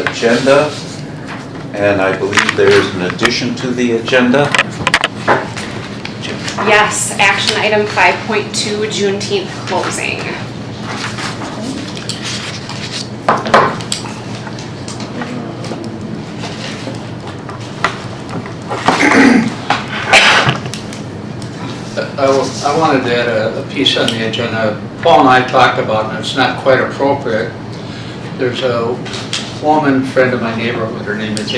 agenda, and I believe there's an addition to the agenda. Yes, action item 5.2, Juneteenth closing. I wanted to add a piece on the agenda. Paul and I talked about, and it's not quite appropriate. There's a woman, friend of my neighborhood, her name is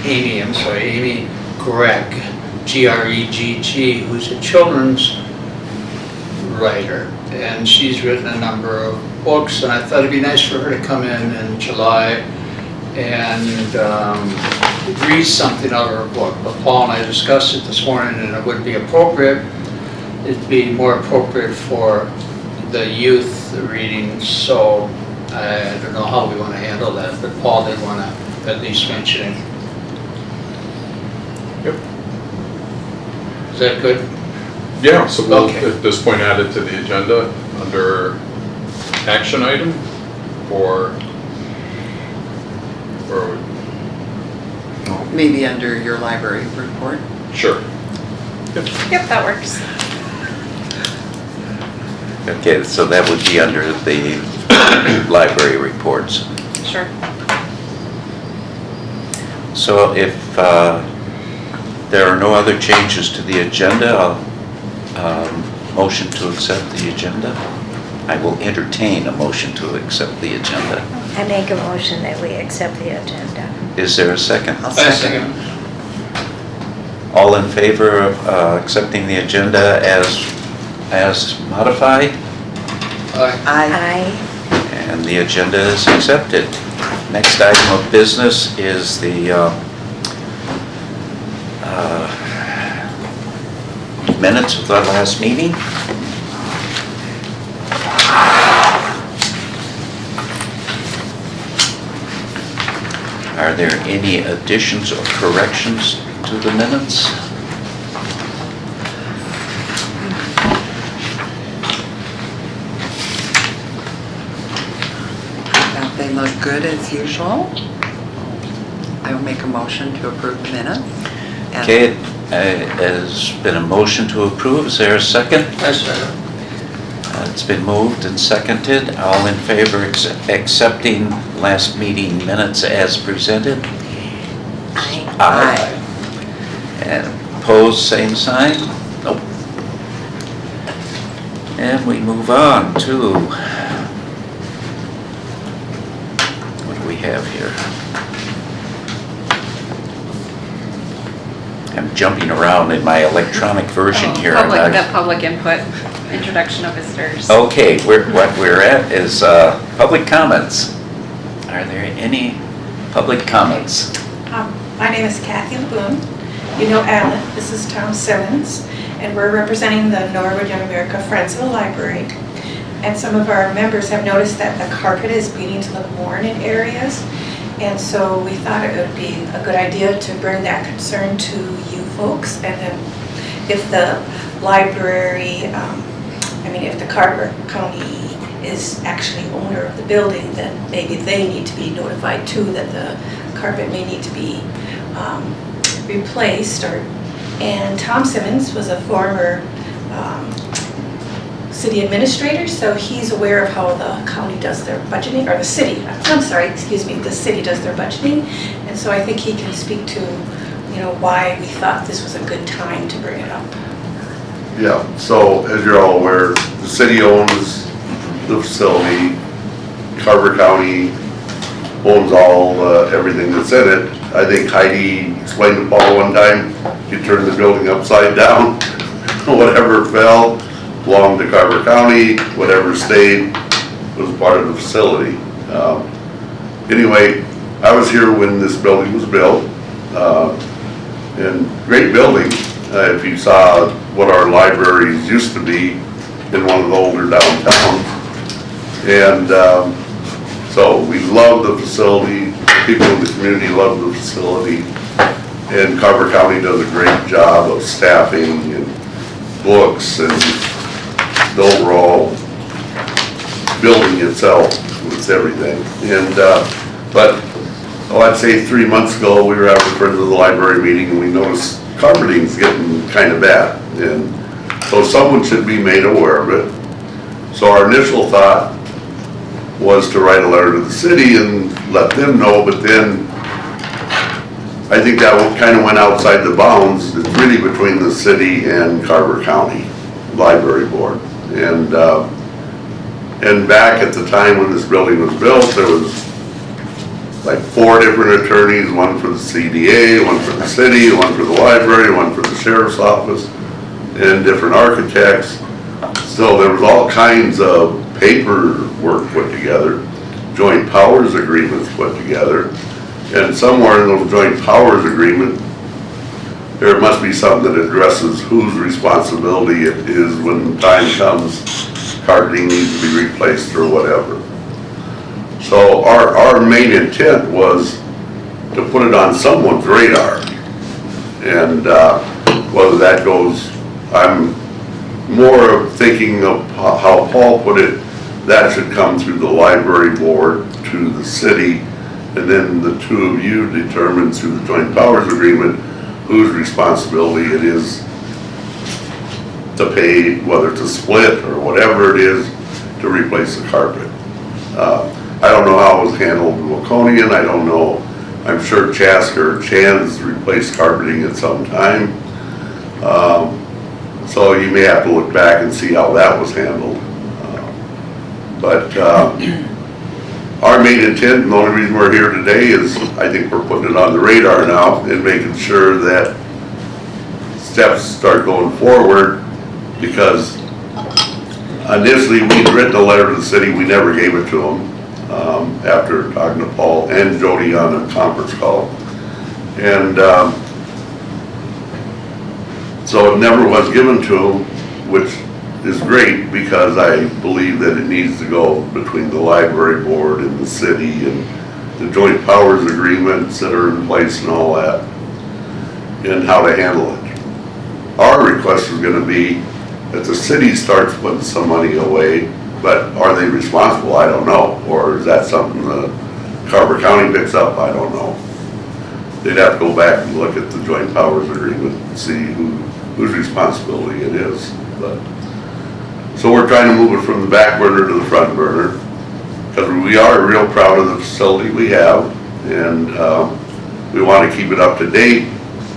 Amy Gregg, G-R-E-G-G, who's a children's writer. And she's written a number of books, and I thought it'd be nice for her to come in July and read something out of her book. But Paul and I discussed it this morning, and it would be appropriate. It'd be more appropriate for the youth reading, so I don't know how we want to handle that, but Paul did want to at least mention it. Yep. Is that good? Yeah, so we'll Okay. at this point add it to the agenda under action item, or Maybe under your library report. sure. Yep, that works. Okay, so that would be under the library reports. Sure. So if there are no other changes to the agenda, I'll motion to accept the agenda. I will entertain a motion to accept the agenda. I make a motion that we accept the agenda. Is there a second? I'll I second. second. All in favor of accepting the agenda as modified? Aye. Aye. And the agenda is accepted. Next item of business is the minutes of our last meeting. Are there any additions or corrections to the minutes? They look good as usual. I will make a motion to approve the minutes. And Okay, has been a motion to approve. Is there a second? I second. It's been moved and seconded. All in favor accepting last meeting minutes as presented? Aye. Aye. And opposed, same sign? Nope. And we move on to, what do we have here? I'm jumping around in my electronic version here. and Public, I- the public input, introduction of visitors. Okay, what we're at is public comments. Are there any public comments? My name is Kathy Boone. You know Alan, this is Tom Simmons, and we're representing the Norwood Young America Friends of the Library. And some of our members have noticed that the carpet is beginning to look worn in areas. And so we thought it would be a good idea to bring that concern to you folks. And then if the library, if the Carver County is actually owner of the building, then maybe they need to be notified too that the carpet may need to be replaced. And Tom Simmons was a former city administrator, so he's aware of how the county does their budgeting, or the city does their budgeting. And so I think he can speak to, why we thought this was a good time to bring it up. Yeah, so as you're all aware, the city owns the facility. Carver County owns everything that's in it. I think Heidi explained to Paul one time, you turn the building upside down, whatever fell belonged to Carver County, whatever stayed was part of the facility. Anyway, I was here when this building was built, and great building. If you saw what our libraries used to be in one of the older downtowns. And so we love the facility, people in the community love the facility, and Carver County does a great job of staffing and books and the overall building itself, it's everything. And But, I'd say 3 months ago, we were having a Friends of the Library meeting, and we noticed carpeting's getting kind of bad. And so someone should be made aware of it. So our initial thought was to write a letter to the city and let them know, but then I think that kind of went outside the bounds. It's really between the city and Carver County Library Board. And back at the time when this building was built, there was like 4 different attorneys, one for the CDA, one for the city, one for the library, one for the sheriff's office, and different architects. So there was all kinds of paperwork put together, joint powers agreements put together, and somewhere in those joint powers agreement, there must be something that addresses whose responsibility it is when time comes, carpeting needs to be replaced or whatever. So our main intent was to put it on someone's radar. And whether that goes, I'm more of thinking of how Paul put it, that should come through the library board to the city, and then the two of you determine through the joint powers agreement whose responsibility it is to pay, whether it's a split or whatever it is, to replace the carpet. I don't know how it was handled in Waconian. I don't know. I'm sure Chasker or Chan's replaced carpeting at some time. So you may have to look back and see how that was handled. But our main intent, and the only reason we're here today is I think we're putting it on the radar now and making sure that steps start going forward, because initially we'd written a letter to the city, we never gave it to them after talking to Paul and Jody on a conference call. And so it never was given to them, which is great because I believe that it needs to go between the library board and the city and the joint powers agreements that are in place and all that, and how to handle it. Our request is going to be that the city starts putting some money away, but are they responsible? I don't know. Or is that something the Carver County picks up? I don't know. They'd have to go back and look at the joint powers agreement and see whose responsibility it is. But so we're trying to move it from the back burner to the front burner, because we are real proud of the facility we have, and we want to keep it up to date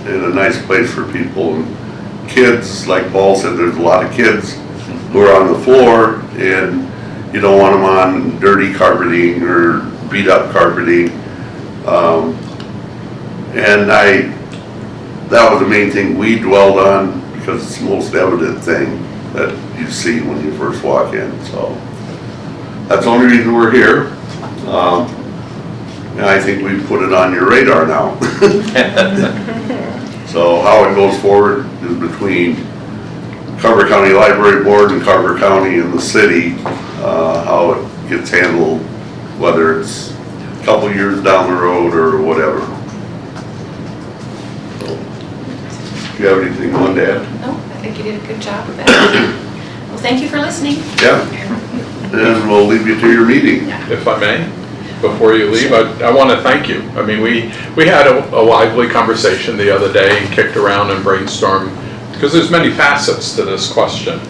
and a nice place for people and kids. Like Paul said, there's a lot of kids who are on the floor, and you don't want them on dirty carpeting or beat up carpeting. And that was the main thing we dwelled on, because it's the most evident thing that you see when you first walk in. So that's the only reason we're here. And I think we've put it on your radar now. So how it goes forward is between Carver County Library Board and Carver County and the city, how it gets handled, whether it's a couple years down the road or whatever. Do you have anything you want to add? No, I think you did a good job of that. Well, thank you for listening. Yeah. And we'll leave you to your meeting. If I may, before you leave, I want to thank you. I mean, we had a lively conversation the other day and kicked around and brainstormed, because there's many facets to this question.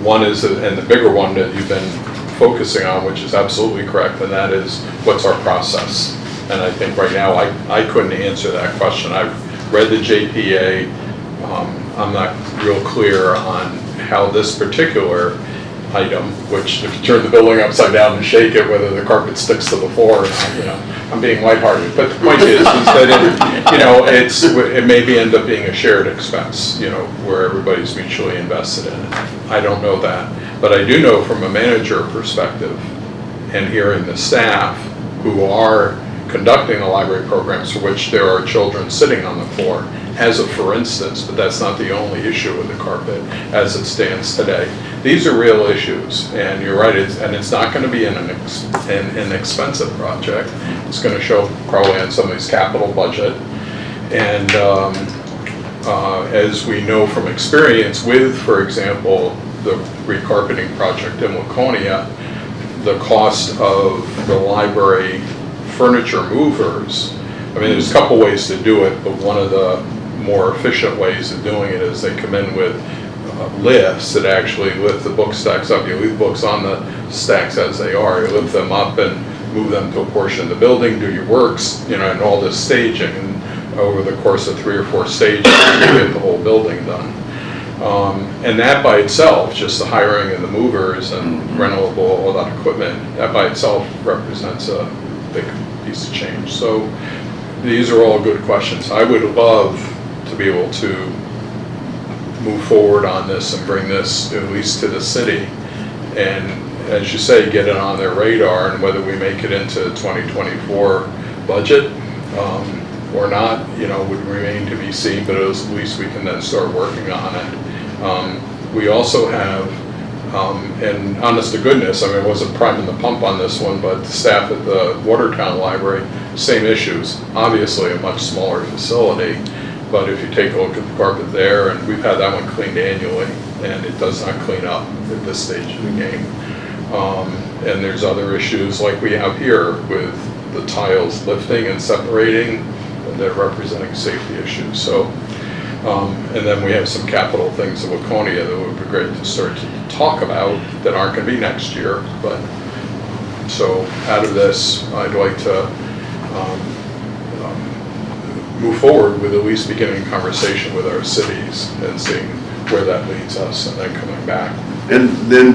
One is, and the bigger one that you've been focusing on, which is absolutely correct, and that is, what's our process? And I think right now I couldn't answer that question. I've read the JPA. I'm not real clear on how this particular item, which if you turn the building upside down and shake it, whether the carpet sticks to the floor, I'm being lighthearted. But the point is that it maybe end up being a shared expense, where everybody's mutually invested in it. I don't know that, but I do know from a manager perspective, and hearing the staff who are conducting the library programs for which there are children sitting on the floor, as a for instance, but that's not the only issue with the carpet as it stands today. These are real issues, and you're right, it's not going to be an expensive project. It's going to show probably on somebody's capital budget. And as we know from experience with, for example, the recarpeting project in Waconia, the cost of the library furniture movers, I mean, there's a couple ways to do it, but one of the more efficient ways of doing it is they come in with lifts that actually lift the book stacks up. You leave books on the stacks as they are, you lift them up and move them to a portion of the building, do your works, you know, and all this staging. And over the course of 3 or 4 stages, you get the whole building done. And that by itself, just the hiring of the movers and rental of all that equipment, that by itself represents a big piece of change. So these are all good questions. I would love to be able to move forward on this and bring this at least to the city. And as you say, get it on their radar, and whether we make it into 2024 budget or not, you know, would remain to be seen, but at least we can then start working on it. We also have, and honest to goodness, I mean, I wasn't priming the pump on this one, but the staff at the Watertown Library, same issues. Obviously a much smaller facility, but if you take a look at the carpet there, and we've had that one cleaned annually, and it does not clean up at this stage of the game. And there's other issues like we have here with the tiles lifting and separating, and they're representing safety issues. So, and then we have some capital things in Waconia that would be great to start to talk about that aren't going to be next year. But so out of this, I'd like to move forward with at least beginning a conversation with our cities and seeing where that leads us, and then coming back. And then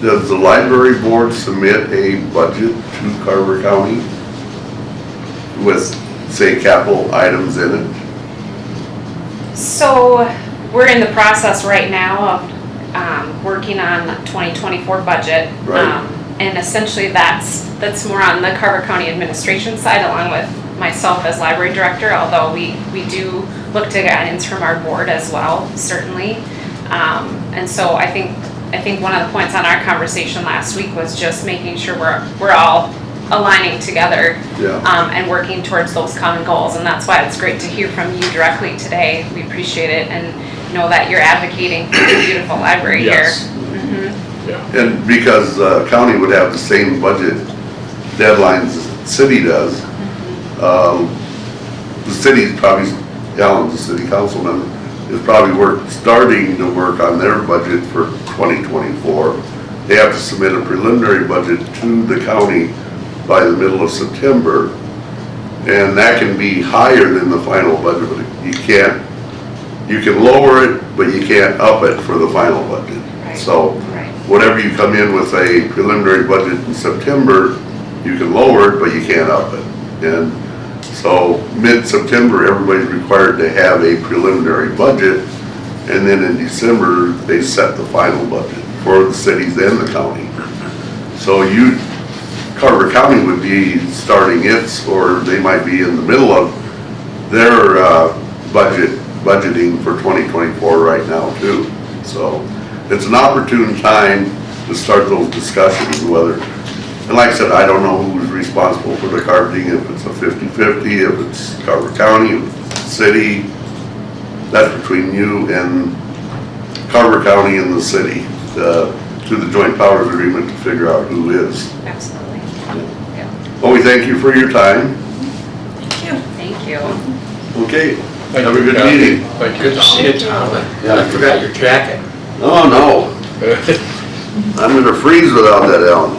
does the library board submit a budget to Carver County with, say, capital items in it? So we're in the process right now of working on the 2024 budget. Right. And essentially that's more on the Carver County administration side, along with myself as library director, although we do look to guidance from our board as well, certainly. And so I think one of the points on our conversation last week was just making sure we're all aligning together. Yeah. And working towards those common goals. And that's why it's great to hear from you directly today. We appreciate it, and know that you're advocating for the beautiful library Yes. here. Mhm. Yeah. And because county would have the same budget deadlines as the city does, the city's probably, Alan's the city councilman, is probably starting to work on their budget for 2024. They have to submit a preliminary budget to the county by the middle of September, and that can be higher than the final budget, but you can lower it, but you can't up it for the final budget. Right. So Right. whatever you come in with a preliminary budget in September, you can lower it, but you can't up it. And so mid-September, everybody's required to have a preliminary budget, and then in December, they set the final budget for the cities and the county. So Carver County would be starting its, or they might be in the middle of their budgeting for 2024 right now too. So it's an opportune time to start those discussions, and like I said, I don't know who's responsible for the carpeting, if it's a 50-50, if it's Carver County, if it's the city. That's between you and Carver County and the city, through the joint powers agreement to figure out who is. Absolutely. Yeah. Well, we thank you for your time. Thank you. Thank you. Okay, Thank have a you, good Kathy. meeting. Thank you, Good to see Tom. you, Tom. Yeah. I forgot your jacket. Oh, no, I'm gonna freeze without that, Alan.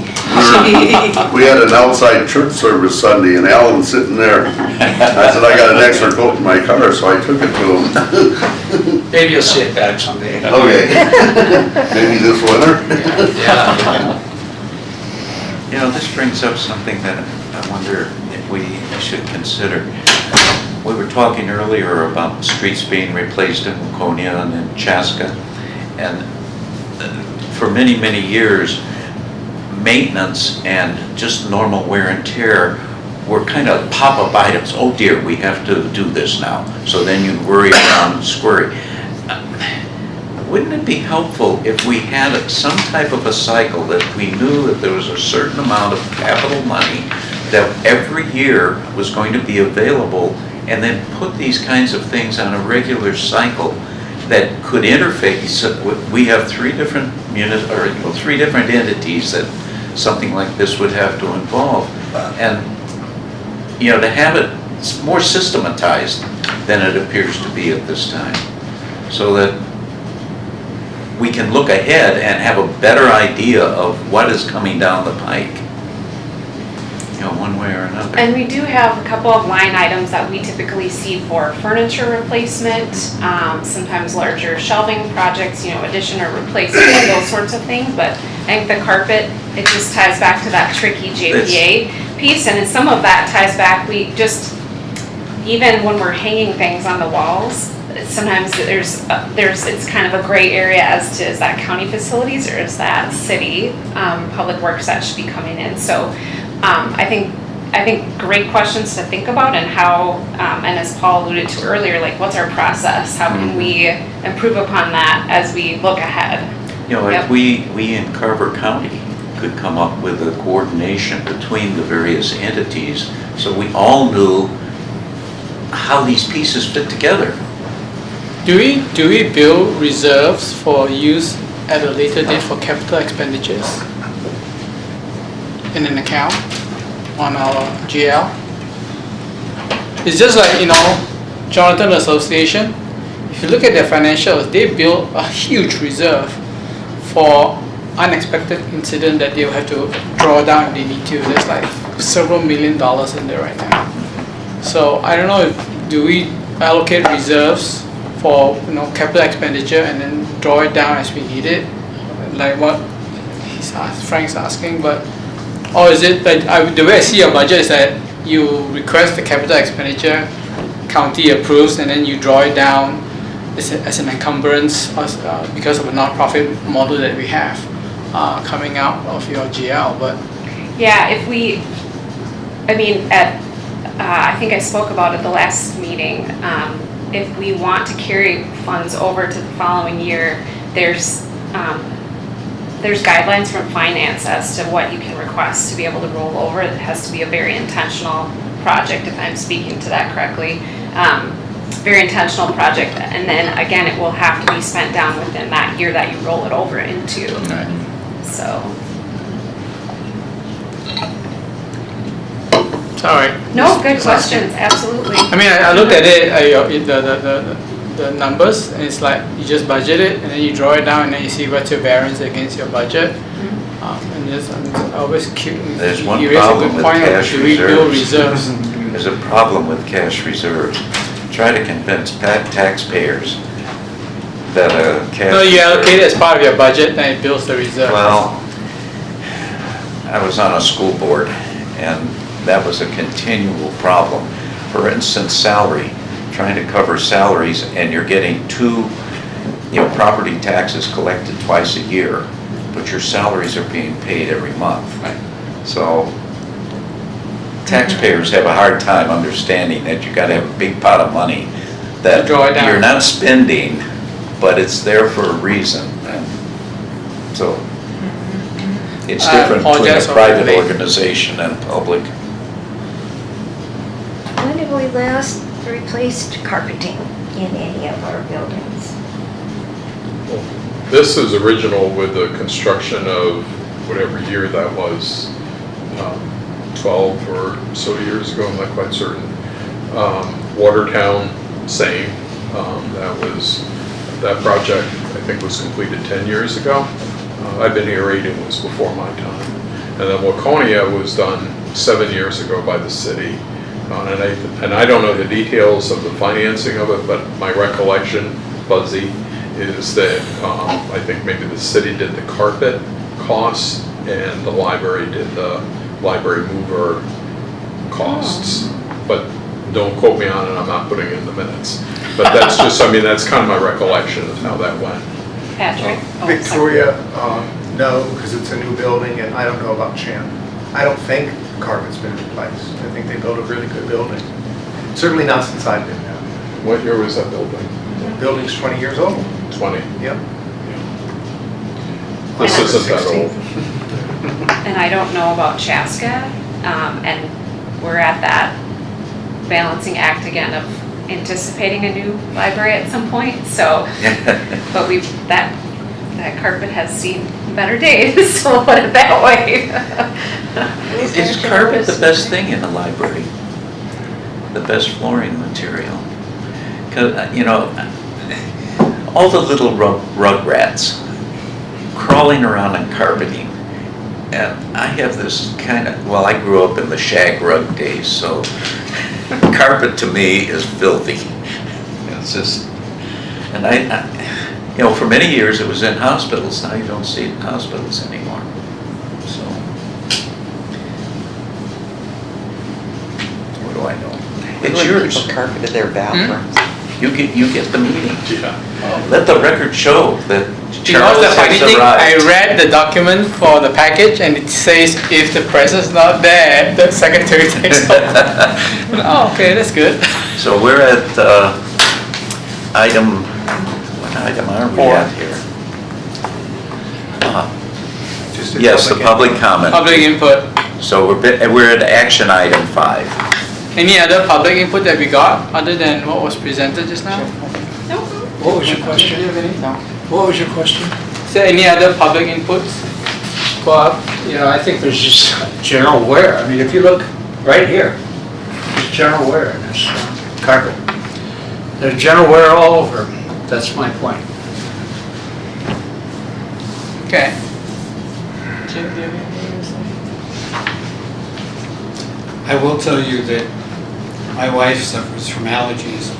We had an outside church service Sunday, and Alan's sitting there. I said, I got an extra coat in my car, so I took it to him. Maybe you'll see it back someday. Okay, maybe this winter? Yeah. You know, this brings up something that I wonder if we should consider. We were talking earlier about streets being replaced in Waconia and in Chaska, and for many, many years, maintenance and just normal wear and tear were kind of pop-up items. Oh dear, we have to do this now. So then you worry around, scurry. Wouldn't it be helpful if we had some type of a cycle that we knew that there was a certain amount of capital money that every year was going to be available, and then put these kinds of things on a regular cycle that could interface? We have three different entities that something like this would have to involve. And to have it more systematized than it appears to be at this time, so that we can look ahead and have a better idea of what is coming down the pike, one way or another. And we do have a couple of line items that we typically see for furniture replacement, sometimes larger shelving projects, addition or replacement, those sorts of things. But I think the carpet, it just ties back to that tricky JPA piece, and some of that ties back, even when we're hanging things on the walls, sometimes it's kind of a gray area as to, is that county facilities or is that city public works that should be coming in? So I think great questions to think about, and how, and as Paul alluded to earlier, like, what's our process? How can we improve upon that as we look ahead? If we in Carver County could come up with a coordination between the various entities, so we all knew how these pieces fit together. Do we build reserves for use at a later date for capital expenditures in an account on our GL? It's just like, Jonathan Association, if you look at their financials, they build a huge reserve for unexpected incident that they'll have to draw down if they need to. There's like several $1 million in there right now. So I don't know do we allocate reserves for capital expenditure and then draw it down as we need it, like what Frank's asking, or is it that the way I see your budget is that you request the capital expenditure, county approves, and then you draw it down as an encumbrance because of a non-profit model that we have coming out of your GL. But yeah, I think I spoke about it the last meeting. If we want to carry funds over to the following year, there's guidelines from finance as to what you can request to be able to roll over. It has to be a very intentional project, if I'm speaking to that correctly. Very intentional project, and then again, it will have to be spent down within that year that you roll it over into. Right. So. all right. No, good questions, absolutely. I mean, I looked at it, the numbers, and it's like you just budget it, and then you draw it down, and then you see what's your variance against your budget. And I'm always curious. There's one problem with cash Do we build reserves. reserves? There's a problem with cash reserves. Try to convince taxpayers that a cash No, you reserve- allocate it as part of your budget, then it builds the reserve. Well, I was on a school board, and that was a continual problem. For instance, salary, trying to cover salaries, and you're getting property taxes collected twice a year, but your salaries are being paid every month. Right. So taxpayers have a hard time understanding that you gotta have a big pot of money that Draw it down. you're not spending, but it's there for a reason. And so it's different between a apologize for private the- organization and public. When have we last replaced carpeting in any of our buildings? This is original with the construction of whatever year that was, 12 or so years ago, I'm not quite certain. Watertown, same. That project, I think, was completed 10 years ago. I've been here 8, it was before my time. And then Waconia was done 7 years ago by the city. And I don't know the details of the financing of it, but my recollection, fuzzy, is that I think maybe the city did the carpet costs and the library did the library mover costs. But don't quote me on it, I'm not putting it in the minutes. But that's just, that's kind of my recollection of how that went. Patrick? Victoria, no, because it's a new building, and I don't know about Chan. I don't think carpet's been replaced. I think they built a really good building. Certainly not since I've been there. What year was that building? The building's 20 years old. 20. Yep. This isn't that 16. old. And I don't know about Chaska, and we're at that balancing act again of anticipating a new library at some point, so, but that carpet has seen better days, so we'll put it that way. Is carpet the best thing in a library? the best flooring material. 'Cause, you know, all the little rug rats crawling around on carpeting. And I have this kind of, well, I grew up in the shag rug days, so carpet to me is filthy. It's just, and you know, for many years it was in hospitals. Now you don't see it in hospitals anymore. So, what do I know? It's When yours. people carpeted their bathrooms. You get the meeting. Yeah. Let the record show that You know Charles the funny has thing? I arrived. read the document for the package and it says if the press is not there, the secretary takes over. Oh, okay, that's good. So we're at item, what item are we 4. at here? Just a Yes, the public comment. Public input. So we're at action item 5. Any other public input that we got other than what was presented just now? Nope. What was your question? Do you have any? No. What was your question? Is there any other public inputs? Well, you know, I think there's just general wear. I mean, if you look right here, there's general wear in this carpet. There's general wear all over. That's my point. Okay. Jim, do you have anything to say? I will tell you that my wife suffers from allergies.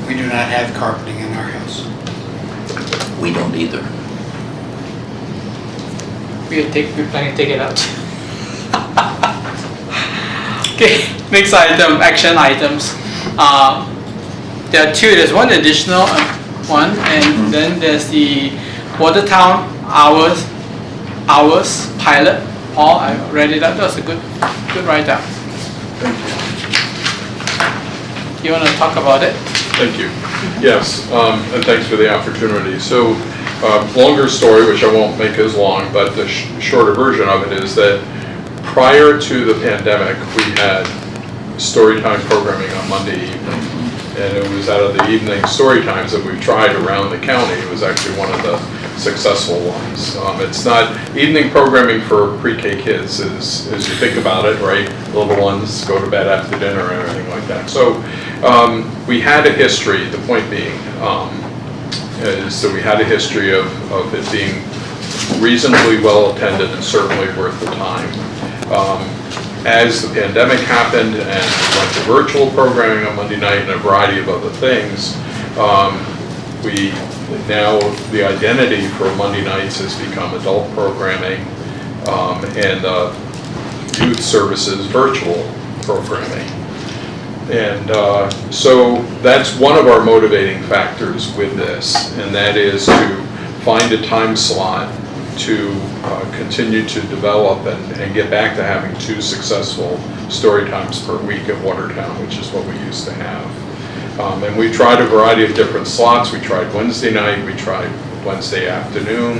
We do not have carpeting in our house. We don't either. We plan to take it out. Okay, next item, action items. There are 2, there's one additional one, and then there's the Watertown hours pilot. Paul, I read it up, that was a good write-up. You want to talk about it? Thank you. Yes, and thanks for the opportunity. So, longer story, which I won't make as long, but the shorter version of it is that prior to the pandemic, we had storytime programming on Monday evening. And it was out of the evening story times that we've tried around the county. It was actually one of the successful ones. It's not, evening programming for pre-K kids is, as you think about it, right? Little ones go to bed after dinner and everything like that. So we had a history, the point being, is that we had a history of it being reasonably well attended and certainly worth the time. As the pandemic happened and went to virtual programming on Monday night and a variety of other things, now the identity for Monday nights has become adult programming and youth services virtual programming. And so that's one of our motivating factors with this, and that is to find a time slot to continue to develop and get back to having 2 successful story times per week at Watertown, which is what we used to have. And we tried a variety of different slots. We tried Wednesday night, we tried Wednesday afternoon,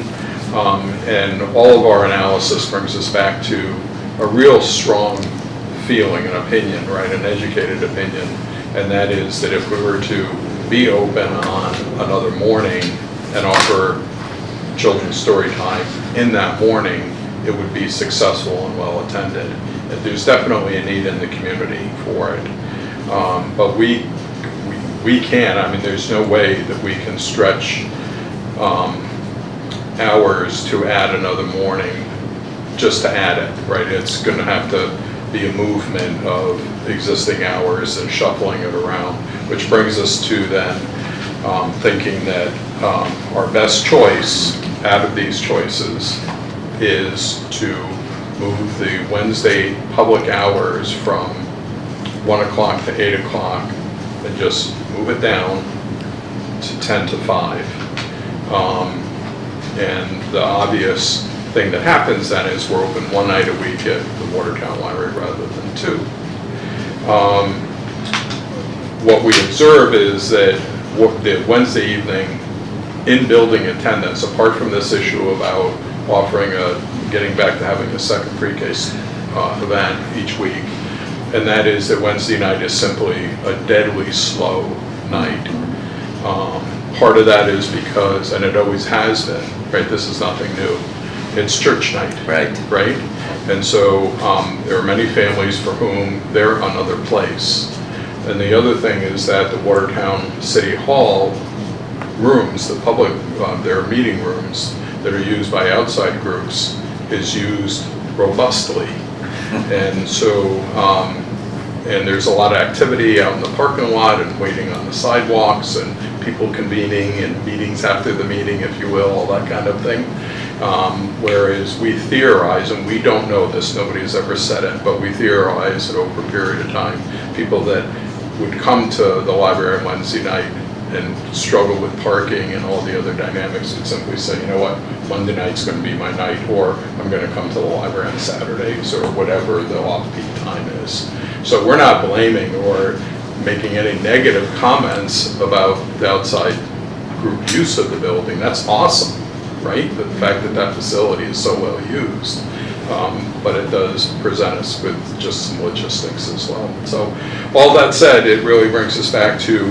and all of our analysis brings us back to a real strong feeling and opinion, right, an educated opinion, and that is that if we were to be open on another morning and offer children's story time in that morning, it would be successful and well attended. And there's definitely a need in the community for it. But we can, I mean, there's no way that we can stretch hours to add another morning just to add it, right? It's going to have to be a movement of existing hours and shuffling it around, which brings us to then thinking that our best choice out of these choices is to move the Wednesday public hours from 1 o'clock to 8 o'clock and just move it down to 10 to 5. And the obvious thing that happens then is we're open 1 night a week at the Watertown Library rather than 2. What we observe is that the Wednesday evening in-building attendance, apart from this issue about getting back to having a second pre-K event each week, and that is that Wednesday night is simply a deadly slow night. Part of that is because, and it always has been, right, this is nothing new, it's church night. Right. Right? And so there are many families for whom they're another place. And the other thing is that the Watertown City Hall rooms, the public, their meeting rooms that are used by outside groups is used robustly. And so, and there's a lot of activity out in the parking lot and waiting on the sidewalks and people convening and meetings after the meeting, if you will, all that kind of thing. Whereas we theorize, and we don't know this, nobody's ever said it, but we theorize that over a period of time, people that would come to the library on Wednesday night and struggle with parking and all the other dynamics would simply say, you know what, Monday night's gonna be my night, or I'm gonna come to the library on Saturdays, or whatever the off-peak time is. So we're not blaming or making any negative comments about the outside group use of the building. That's awesome, right? The fact that that facility is so well used. But it does present us with just some logistics as well. So all that said, it really brings us back to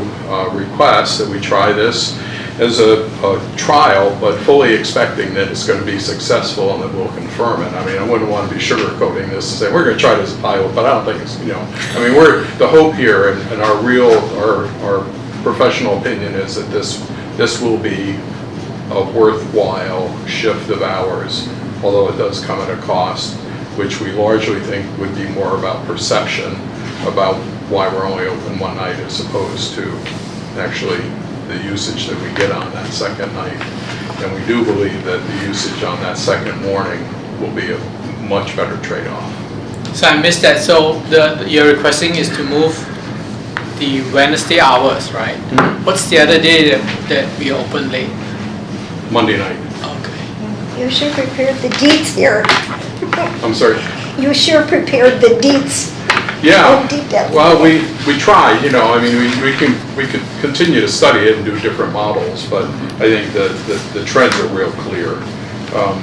request that we try this as a trial, but fully expecting that it's going to be successful and that we'll confirm it. I mean, I wouldn't want to be sugarcoating this and say, we're going to try it as a pilot, but I don't think it's, you know, I mean, the hope here and our professional opinion is that this will be a worthwhile shift of hours, although it does come at a cost, which we largely think would be more about perception, about why we're only open one night as opposed to actually the usage that we get on that second night. And we do believe that the usage on that second morning will be a much better trade-off. So I missed that. So you're requesting is to move the Wednesday hours, right? Mm-hmm. What's the other day that we open late? Monday night. Okay. You sure prepared the deets here. I'm sorry. You sure prepared the deets. Yeah, Oh, detail. well, we try, you know, I mean, we could continue to study it and do different models, but I think the trends are real clear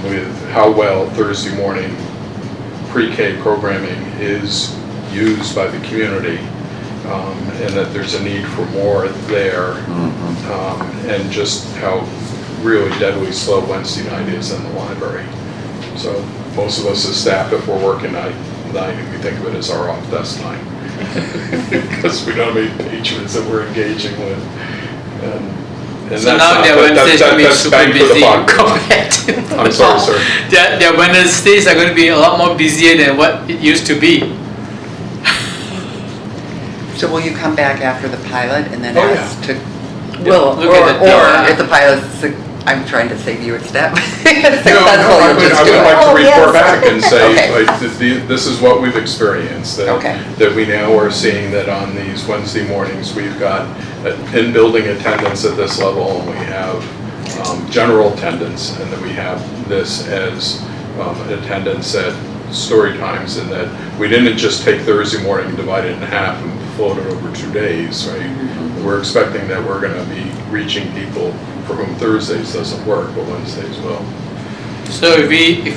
with how well Thursday morning pre-K programming is used by the community, and that there's a need for more there, and just how really deadly slow Wednesday night is in the library. So most of us as staff, if we're working night, we think of it as our off-desk time. Because we don't have any patrons that we're engaging with. And So now their Wednesdays are going to be super busy compared to I'm sorry, sir. Their Wednesdays are going to be a lot more busier than what it used to be. So will you come back after the pilot and then Oh, yeah. ask to, will, Look at the or data. if the pilot's, I'm trying to save you a step. No, Successful, I you'll just do would it. like to Oh, report yes. back and say, Okay. like, this is what we've experienced. Okay. That we now are seeing that on these Wednesday mornings, we've got in-building attendance at this level, and we have general attendance, and then we have this as attendance at story times, and that we didn't just take Thursday morning and divide it in half and float it over 2 days, right? We're expecting that we're going to be reaching people for whom Thursdays doesn't work, but Wednesdays will. So if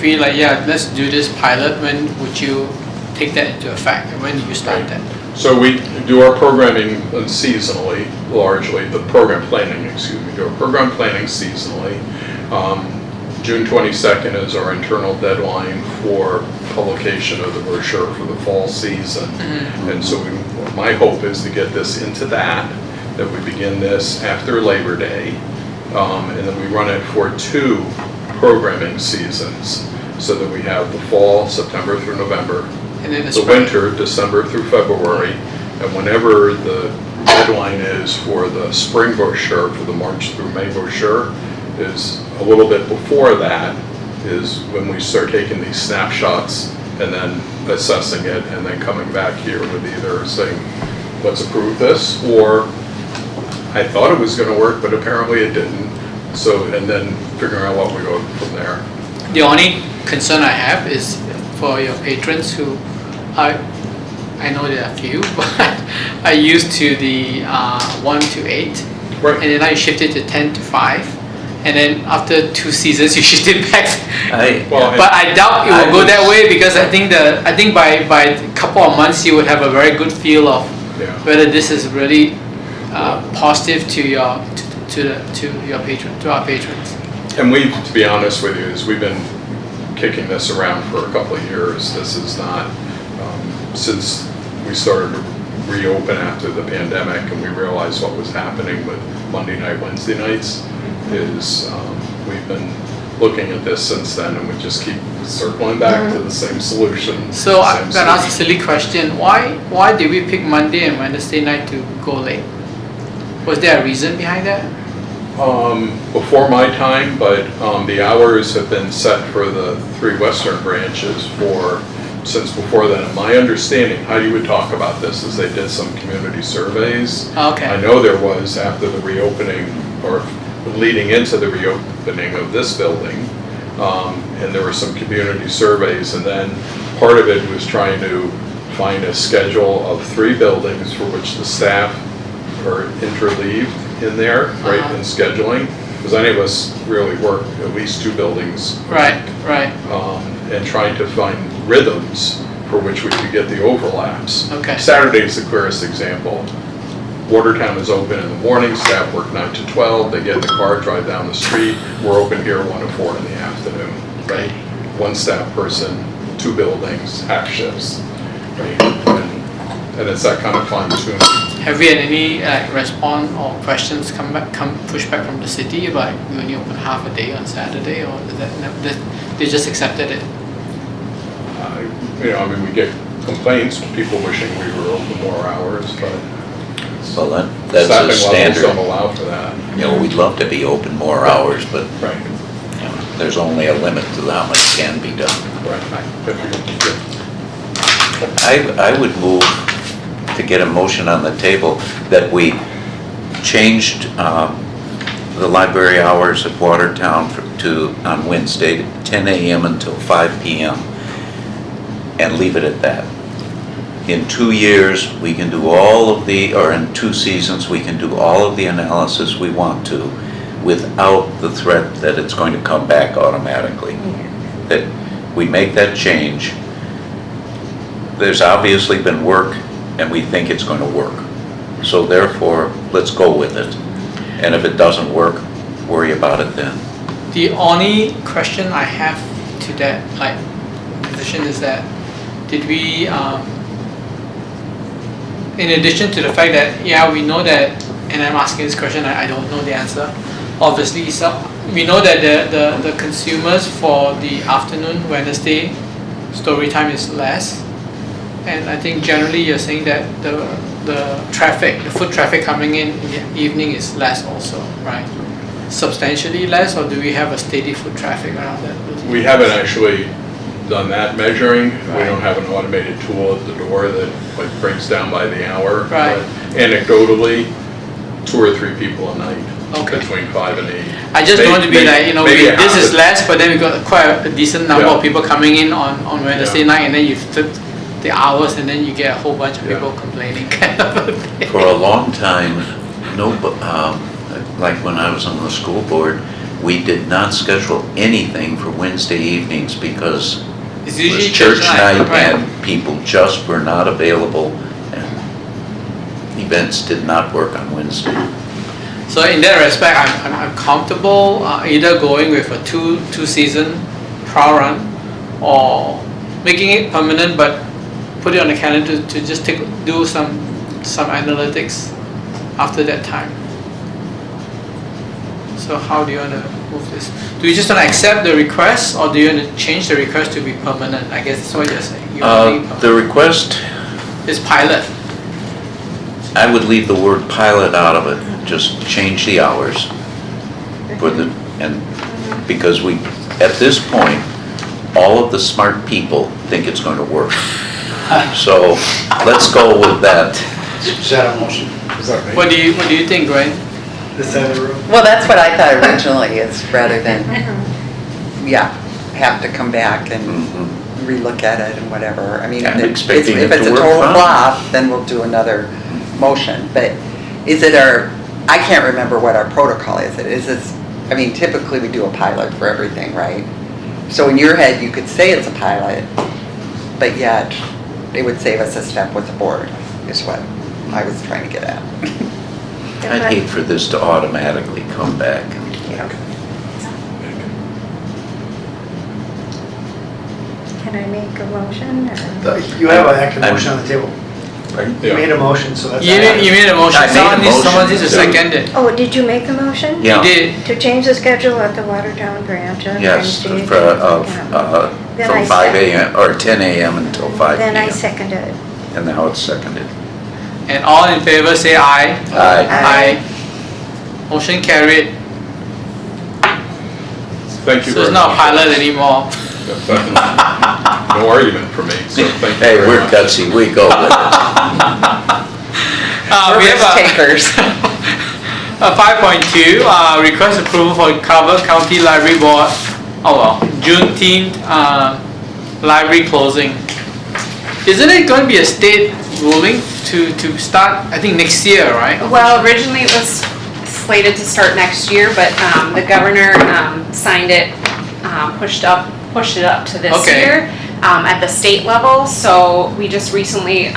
we like, yeah, let's do this pilot, when would you take that into effect? When do you start that? So we do our programming seasonally, largely, the program planning, excuse me, do our program planning seasonally. June 22nd is our internal deadline for publication of the brochure for the fall season. And so my hope is to get this into that we begin this after Labor Day, and then we run it for 2 programming seasons, so that we have the fall, September through November, And then the the spring. winter, December through February, and whenever the deadline is for the spring brochure, for the March through May brochure, is a little bit before that, is when we start taking these snapshots and then assessing it, and then coming back here with either saying, let's approve this, or I thought it was gonna work, but apparently it didn't. So, and then figuring out what we go from there. The only concern I have is for your patrons who I know there are few, but are used to the 1 to 8. Right. And then now you shift it to 10 to 5. And then after 2 seasons, you shift it back. Well, But I doubt it will go that was- way, because I think by a couple of months, you would have a very good feel of Yeah. whether this is really positive to your patrons. And we, to be honest with you, is we've been kicking this around for a couple of years. This is not, since we started reopen after the pandemic and we realized what was happening with Monday night, Wednesday nights, is we've been looking at this since then, and we just keep circling back to the same solution. So same I'm gonna ask a solution. silly question. Why did we pick Monday and Wednesday night to go late? Was there a reason behind that? Before my time, but the hours have been set for the 3 western branches since before then. And my understanding, Heidi would talk about this, is they did some community surveys. Okay. I know there was after the reopening, or leading into the reopening of this building, and there were some community surveys, and then part of it was trying to find a schedule of 3 buildings for which the staff are interleaved in there, right, in scheduling, because any of us really work at least 2 buildings. Right. And trying to find rhythms for which we could get the overlaps. Okay. Saturday's the clearest example. Watertown is open in the morning, staff work 9 to 12, they get in the car, drive down the street, we're open here 1 to 4 in the afternoon, right? 1 staff person, 2 buildings, half shifts, right? And it's that kind of fine tuning. Have we had any response or questions come pushback from the city about we only open half a day on Saturday, or is that they just accepted it? I mean, we get complaints, people wishing we were open more hours, but Well, that's a staffing levels standard. don't allow for that. You know, we'd love to be open more hours, but Right, you know, there's only a limit to how much can be done. I would move to get a motion on the table that we changed the library hours at Watertown on Wednesday, 10 a.m. until 5 p.m. and leave it at that. In 2 years, we can do or in 2 seasons, we can do all of the analysis we want to without the threat that it's going to come back automatically. That we make that change. There's obviously been work, and we think it's going to work. So therefore, let's go with it. And if it doesn't work, worry about it then. The only question I have to that position is that did we, in addition to the fact that we know that, and I'm asking this question, I don't know the answer. Obviously, so we know that the consumers for the afternoon Wednesday story time is less, and I think generally you're saying that the foot traffic coming in the evening is less also, right? Substantially less, or do we have a steady foot traffic around that? We haven't actually done that measuring. We don't have an automated tool at the door that breaks down by the hour. Right. But anecdotally, 2 or 3 people a night. Okay. Between 5 and 8. I just don't want to be this is half less, but then we got quite a decent number of people coming in on Wednesday night, and then you flip the hours, and then you get a whole bunch of people complaining kind of a thing. For a long time, like when I was on the school board, we did not schedule anything for Wednesday evenings because It's it usually was church night right? and people just were not available and events did not work on Wednesday. So in that respect, I'm comfortable either going with a two season trial run or making it permanent, but put it on the calendar to just do some analytics after that time. So how do you want to move this? Do you just want to accept the request, or do you want to change the request to be permanent? I guess that's what you're saying. The request, is pilot. I would leave the word pilot out of it, just change the hours because at this point, all of the smart people think it's going to work. So let's go with that. Is that a motion? What do you think, Gwen? This side of the room? Well, that's what I thought originally, is rather than, have to come back and Mhm. relook at it and whatever. I mean, I'm if expecting it if it's to a work total fine. flop, then we'll do another motion. But I can't remember what our protocol is. I mean, typically we do a pilot for everything, right? So in your head, you could say it's a pilot, but yet it would save us a step with the board, is what I was trying to get at. I'd hate for this to automatically come back. Can I make a motion or? You have an active motion on the table. Pardon? You made a motion, so that's. You made a motion, I made a someone needs to motion. second it. Oh, did you make the motion? Yeah. You did. To change the schedule at the Watertown branch on Yes, Wednesday? Then from I 5 second. a.m. or 10 a.m. until 5 Then I p.m. seconded it. And now it's seconded. And all in favor say aye. Aye. Aye. Motion carried. Thank you So it's very not a much. pilot anymore. No argument for me, so thank you Hey, very we're much. gutsy, we go with it. We have Risk a takers. 5.2, request approval for Carver County Library Board, Juneteenth library closing. Isn't it going to be a state ruling to start, I think next year, right? Well, originally it was slated to start next year, but the governor signed it, pushed it up to this Okay. year at the state level. So we just recently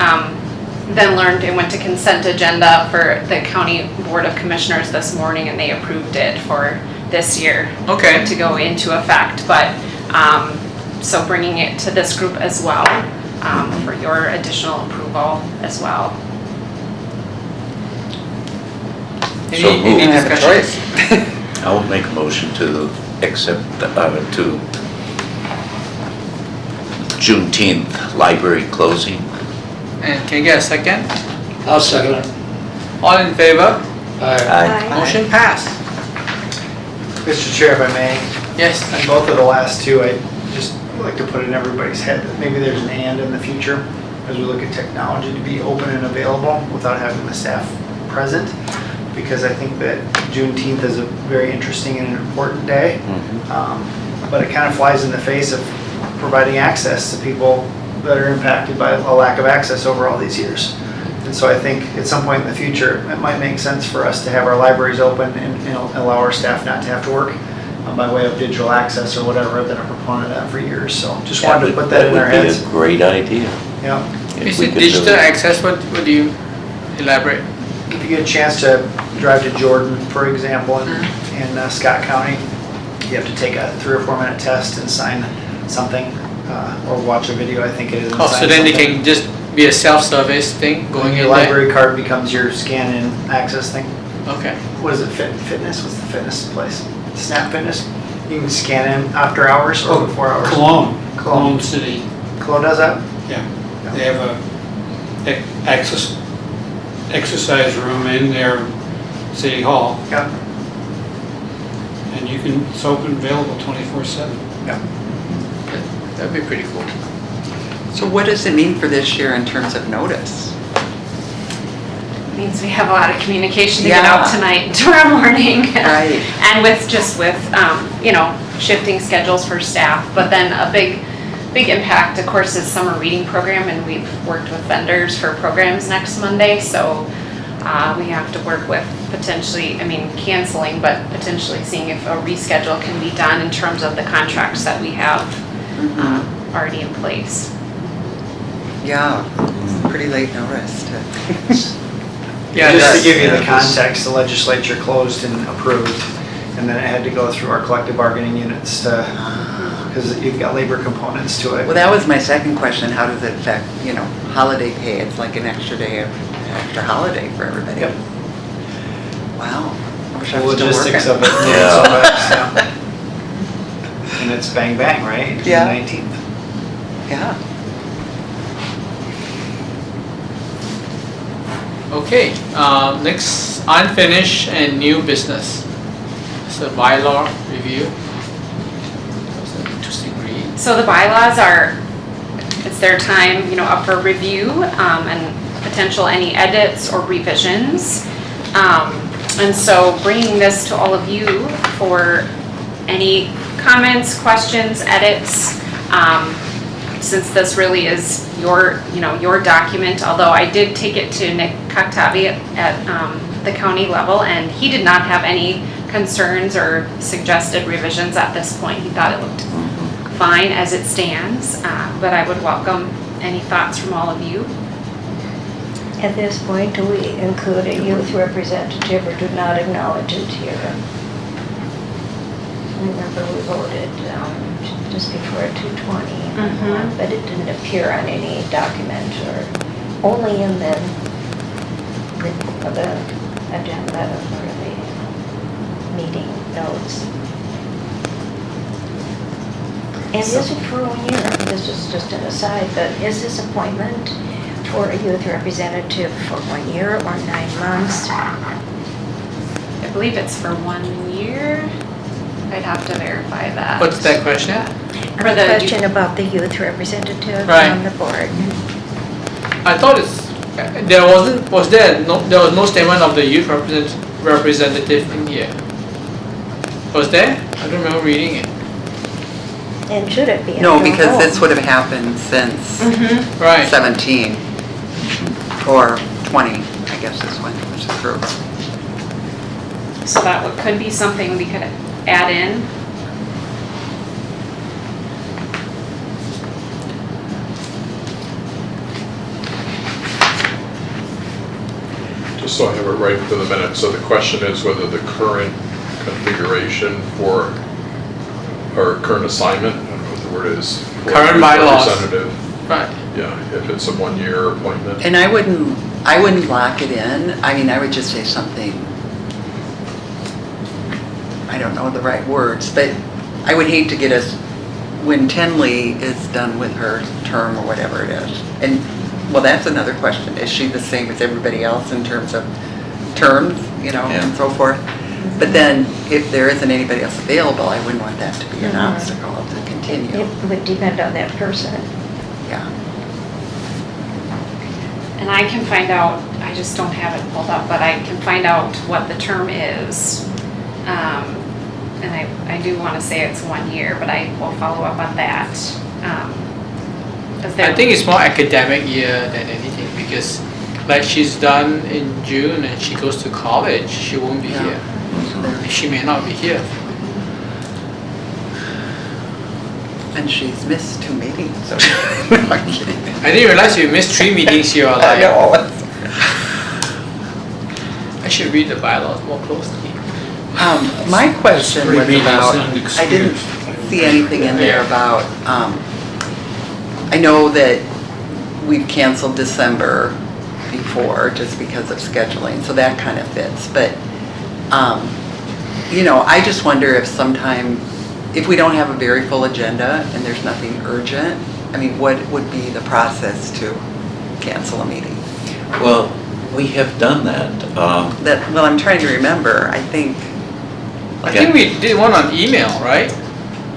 then learned it went to consent agenda for the county board of commissioners this morning, and they approved it for this year Okay. to go into effect. But so bringing it to this group as well for your additional approval as well. So Any moved. have a discussion? choice. I will make a motion to accept, to Juneteenth library closing. And can I get a second? I'll second it. All in favor? Aye. Motion passed. Mr. Chair, if I may, Yes. on both of the last two, I just like to put in everybody's head that maybe there's an and in the future as we look at technology to be open and available without having the staff present. Because I think that Juneteenth is a very interesting and an important day. But it kind of flies in the face of providing access to people that are impacted by a lack of access over all these years. And so I think at some point in the future, it might make sense for us to have our libraries open and allow our staff not to have to work by way of digital access or whatever. I've been a proponent of that for years, so just wanted to put that in our heads. That would be a great idea. Yeah. if Is we it could do digital it. access? What do you elaborate? If you get a chance to drive to Jordan, for example, in Scott County, you have to take a 3 or 4 minute test and sign something, or watch a video, I think it is. and Oh, sign so then they something. can just be a self-service thing going Your in there? library card becomes your scan and access thing. Okay. What is it, Fitness? What's the fitness place? Snap Fitness? You can scan in after hours or before hours. Cologne, Cologne. Cologne City, Cologne does that? yeah. They have a exercise room in their city hall, Yeah. and you can, it's open, available 24/7. That'd be pretty cool. So what does it mean for this year in terms of notice? Means we have a lot of communication to get out Yeah. tonight, tomorrow morning. Right. And with shifting schedules for staff. But then a big impact, of course, is summer reading program, and we've worked with vendors for programs next Monday. So we have to work with potentially, canceling, but potentially seeing if a reschedule can be done in terms of the contracts that we have already in place. Yeah, it's pretty late notice to. Yeah, Just to that's- give you the yeah, context, the legislature closed and approved, and then it had to go through our collective bargaining units because you've got labor components to it. Well, that was my second question. How does it affect, holiday pay? It's like an extra day of extra holiday for everybody. Yep. Wow. I wish I The was still logistics working. of it. Yeah. And it's bang bang, right? It's the Yeah. 19th. Yeah. Okay, next, unfinished and new business. It's a bylaw review. That's an interesting read. So the bylaws it's their time, up for review, and potential any edits or revisions. And so bringing this to all of you for any comments, questions, edits, since this really is your document, although I did take it to Nick Coctavi at the county level, and he did not have any concerns or suggested revisions at this point. He thought it looked fine as it stands, but I would welcome any thoughts from all of you. At this point, do we include a youth representative or do not acknowledge it here? Remember, we voted just before 220, Mhm. but it didn't appear on any document or only in the agenda or the meeting notes. And is it for 1 year? This is just an aside, but is this appointment for a youth representative for 1 year or 9 months? I believe it's for 1 year. I'd have to verify that. What's that question? For A the question about the youth representative Right. on the board. I thought there was no statement of the youth representative in here. Was there? I don't remember reading it. And should it be? I No, don't because know. this would have happened since Right. 17 or 20, I guess is when it was approved. So that could be something we could add in. Just so I have it right for the minute, so the question is whether the current configuration for, or current assignment, I don't know what the word is. for Current youth bylaws. Representative, Right. yeah, if it's a 1-year appointment. And I wouldn't lock it in. I mean, I would just say something, I don't know the right words, but I would hate to get us, when Tenley is done with her term or whatever it is. And, well, that's another question. Is she the same as everybody else in terms of terms, you know, and Yeah. so forth? But then, if there isn't anybody else available, I wouldn't want that to be an Mhm. obstacle to continue. It would depend on that person. Yeah. And I can find out, I just don't have it pulled up, but I can find out what the term is. And I do want to say it's 1 year, but I will follow up on that. 'Cause I there- think it's more academic year than anything because like she's done in June and she goes to college, she won't be Yeah. here. She may not be here. And she's missed 2 meetings, so. I'm kidding. I didn't realize you missed 3 meetings you are I like, know. I should read the bylaws more closely. My question Three was meetings about, and an I didn't excuse. see anything in there about, I know that we've canceled December before just because of scheduling, so that kind of fits. But, you know, I just wonder if sometime, if we don't have a very full agenda and there's nothing urgent, I mean, what would be the process to cancel a meeting? Well, we have done that. Well, I'm trying to remember, I think, I think we did one on email, right?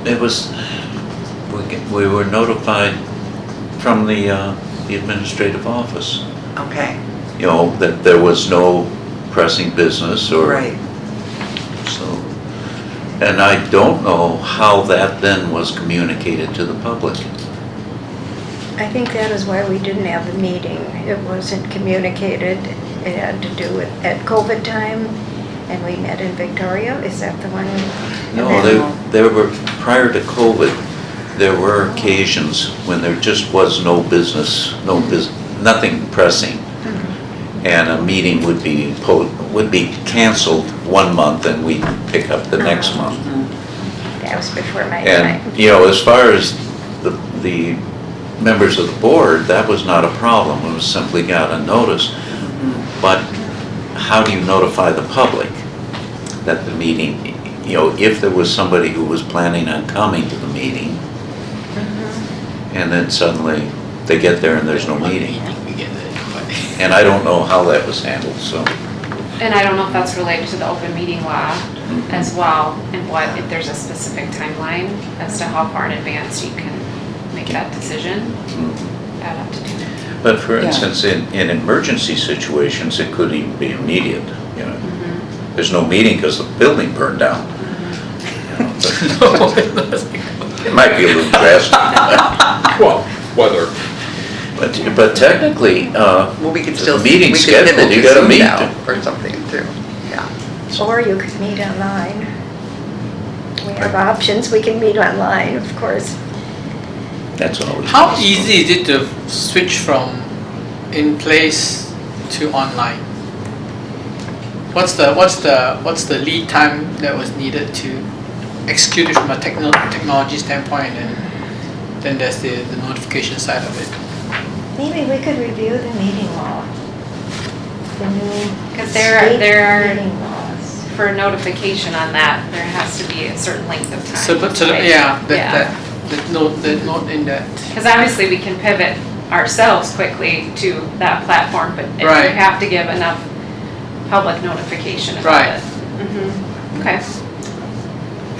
It was, we were notified from the administrative office, okay, you know, that there was no pressing business or. right. So, and I don't know how that then was communicated to the public. I think that is why we didn't have the meeting. It wasn't communicated. It had to do with, at COVID time, and we met in Victoria. Is that the one? No, And then- there were, prior to COVID, there were occasions when there just was no business, nothing pressing. And a meeting would be canceled 1 month and we'd pick up the next month. That was before my And, time. you know, as far as the members of the board, that was not a problem. It was simply got a notice. But how do you notify the public that the meeting, you know, if there was somebody who was planning on coming to the meeting, and then suddenly they get there and there's no meeting. We get that. And I don't know how that was handled, so. And I don't know if that's related to the open meeting law as well, and what, if there's a specific timeline as to how far in advance you can make that decision. I'd have to do it. But for Yeah. instance, in emergency situations, it could even be immediate, you know. There's no meeting because the building burned down. You know, but It might be a little drastic, Well, whether, but technically, Well, we could if still. the meeting's we could pivot scheduled, you to gotta Zoom meet. now Or something too, yeah. Or you could meet online. We have options. We can meet online, of course. That's always. How possible. easy is it to switch from in place to online? What's the lead time that was needed to execute it from a technology standpoint, and then there's the notification side of it? Maybe we could review the meeting law. The new 'Cause there are- meeting laws. For notification on that, there has to be a certain length of time. So, but, right? yeah, Yeah. that note in that. Because obviously we can pivot ourselves quickly to that platform, but you Right. have to give enough public notification about Right. it. Okay.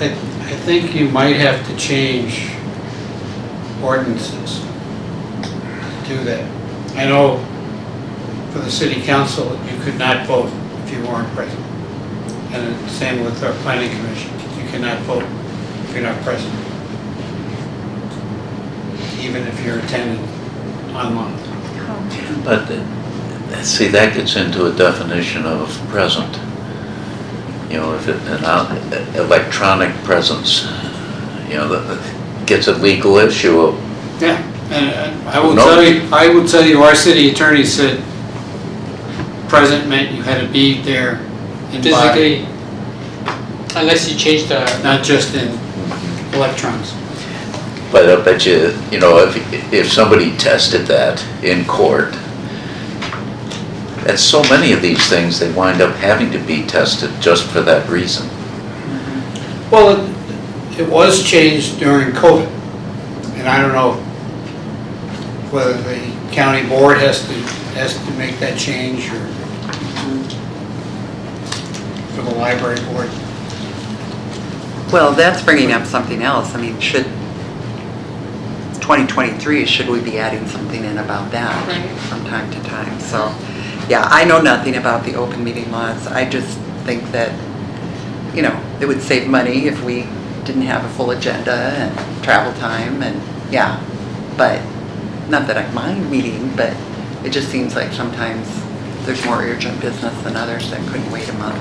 I think you might have to change ordinances to do that. I know for the city council, you could not vote if you weren't present. And the same with our planning commission, you cannot vote if you're not present. Even if you're attending online. But, see, that gets into a definition of present. You know, if electronic presence, you know, that gets a legal issue of, Yeah, and I will No. tell you, our city attorney said present meant you had to be there in body, Physically, unless you change the, not just in electrons. but I bet you, you know, if somebody tested that in court, and so many of these things, they wind up having to be tested just for that reason. Well, it was changed during COVID, and I don't know whether the county board has to make that change or for the library board. Well, that's bringing up something else. I mean, 2023, should we be adding something in about that Right. from time to time? So, yeah, I know nothing about the open meeting laws. I just think that, you know, it would save money if we didn't have a full agenda and travel time and, yeah. But, not that I mind meeting, but it just seems like sometimes there's more urgent business than others that couldn't wait a month.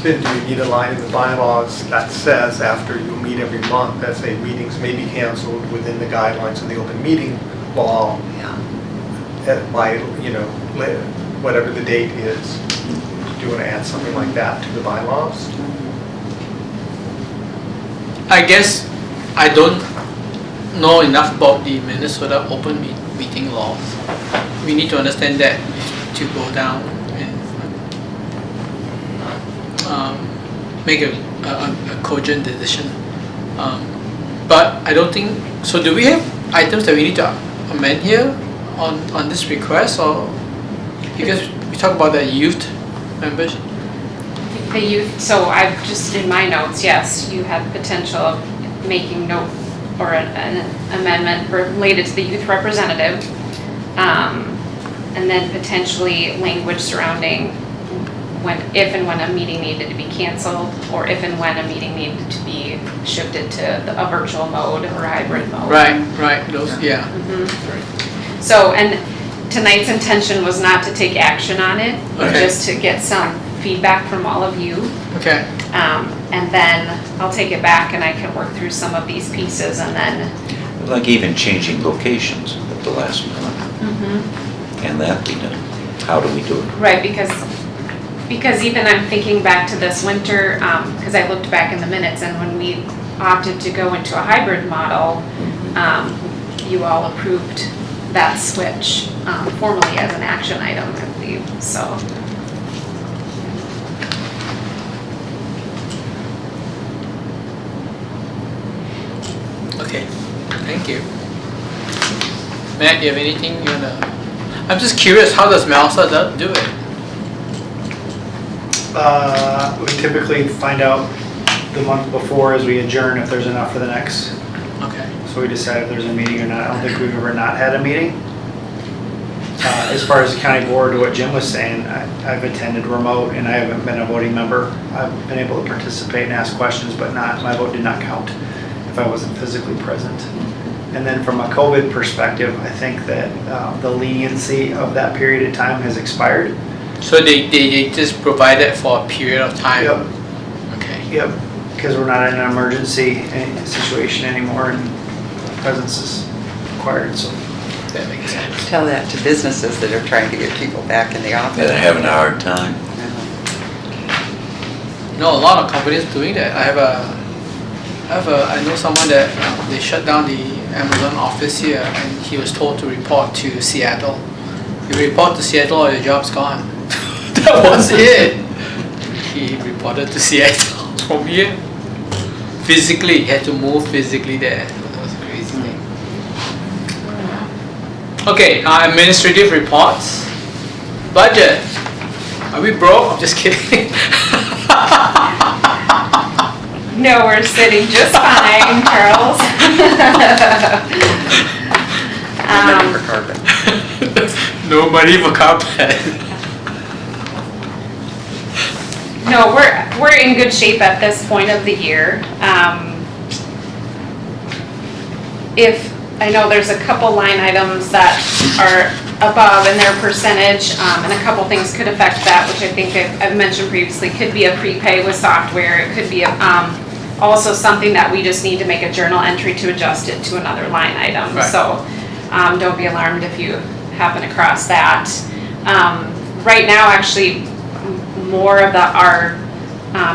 Then do you need a line in the bylaws that says after you meet every month, that say meetings may be canceled within the guidelines of the open meeting law Yeah. by, you know, whatever the date is? Do you want to add something like that to the bylaws? I guess I don't know enough about the Minnesota open meeting laws. We need to understand that to go down and make a cogent decision. But I don't think, so do we have items that we need to amend here on this request, or because we talk about the youth members? The youth, so I've just, in my notes, yes, you had potential of making note or an amendment related to the youth representative. And then potentially language surrounding if and when a meeting needed to be canceled, or if and when a meeting needed to be shifted to a virtual mode or hybrid mode. Right, those, yeah. So, and tonight's intention was not to take action on it, but Okay. just to get some feedback from all of you. Okay, And then I'll take it back and I can work through some of these pieces and then. Like even changing locations at the last minute. Can that be done? How do we do it? Right, because even I'm thinking back to this winter, because I looked back in the minutes, and when we opted to go into a hybrid model, you all approved that switch formally as an action item, I believe, so. okay, thank you. Matt, you have anything you wanna? I'm just curious, how does MELSA do it? We typically find out the month before as we adjourn if there's enough for the next, Okay. so we decide if there's a meeting or not. I don't think we've ever not had a meeting. As far as the county board, what Jim was saying, I've attended remote and I haven't been a voting member. I've been able to participate and ask questions, but my vote did not count if I wasn't physically present. And then from a COVID perspective, I think that the leniency of that period of time has expired. So they just provide that for a period of time? Yep. Okay. Yep, because we're not in an emergency situation anymore and presence is required, so. That makes sense. Tell that to businesses that are trying to get people back in the office. They're having a hard time. You know, a lot of companies doing that. I have I know someone that they shut down the Amazon office here, and he was told to report to Seattle. You report to Seattle or your job's gone. That was it. He reported to Seattle from here. Physically, he had to move physically there. That was a crazy thing. Okay, administrative reports. Budget. Are we broke? I'm just kidding. No, we're sitting just fine, Charles. Money for carpet. No money for carpet. No, we're in good shape at this point of the year. If, I know there's a couple line items that are above in their percentage, and a couple things could affect that, which I think I've mentioned previously, could be a prepay with software, it could be also something that we just need to make a journal entry to adjust it to another line item. Right. So don't be alarmed if you happen across that. Right now, actually, more of our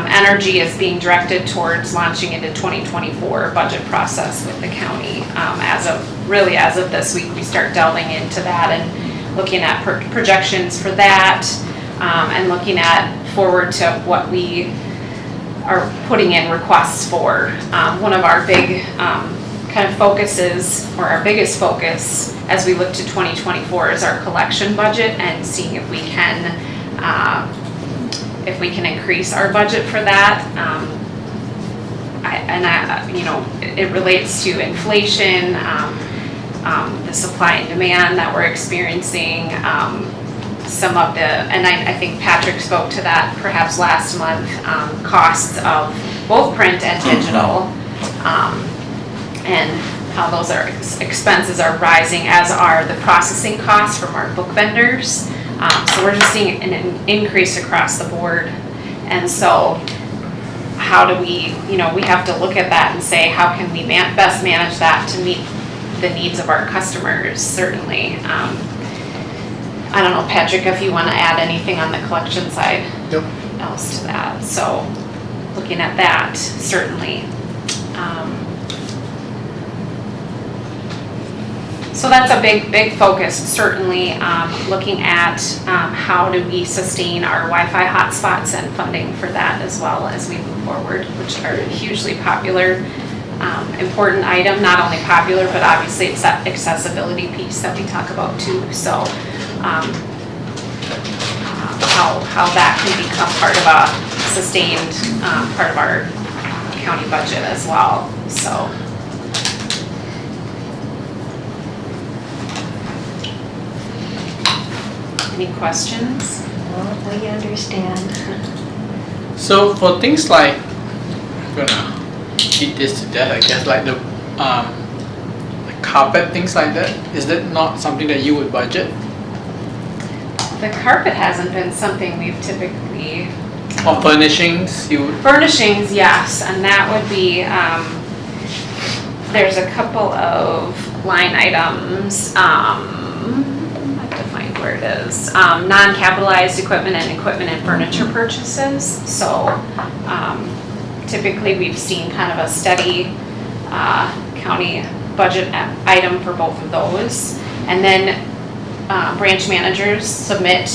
energy is being directed towards launching into 2024 budget process with the county. As of this week, we start delving into that and looking at projections for that, and looking at forward to what we are putting in requests for. One of our big kind of focuses, or our biggest focus as we look to 2024, is our collection budget and seeing if we can increase our budget for that. It relates to inflation, the supply and demand that we're experiencing, some of the, and I think Patrick spoke to that perhaps last month, costs of both print and digital, and how those expenses are rising, as are the processing costs from our book vendors. So we're just seeing an increase across the board. And so how do we have to look at that and say, how can we best manage that to meet the needs of our customers, certainly. I don't know, Patrick, if you want to add anything on the collection side else to that. So looking at that, certainly. So that's a big focus, certainly, looking at how do we sustain our Wi-Fi hotspots and funding for that as well as we move forward, which are hugely popular, important item, not only popular, but obviously it's that accessibility piece that we talk about too. So how that can become part of a sustained part of our county budget as well, so. Any questions? Well, we understand. So for things like, I'm gonna beat this to death, I guess, like the carpet, things like that, is that not something that you would budget? The carpet hasn't been something we've typically. Or furnishings, you would? Furnishings, yes, and that would be, there's a couple of line items, I have to find where it is, non-capitalized equipment and furniture purchases. So typically we've seen kind of a steady county budget item for both of those. And then branch managers submit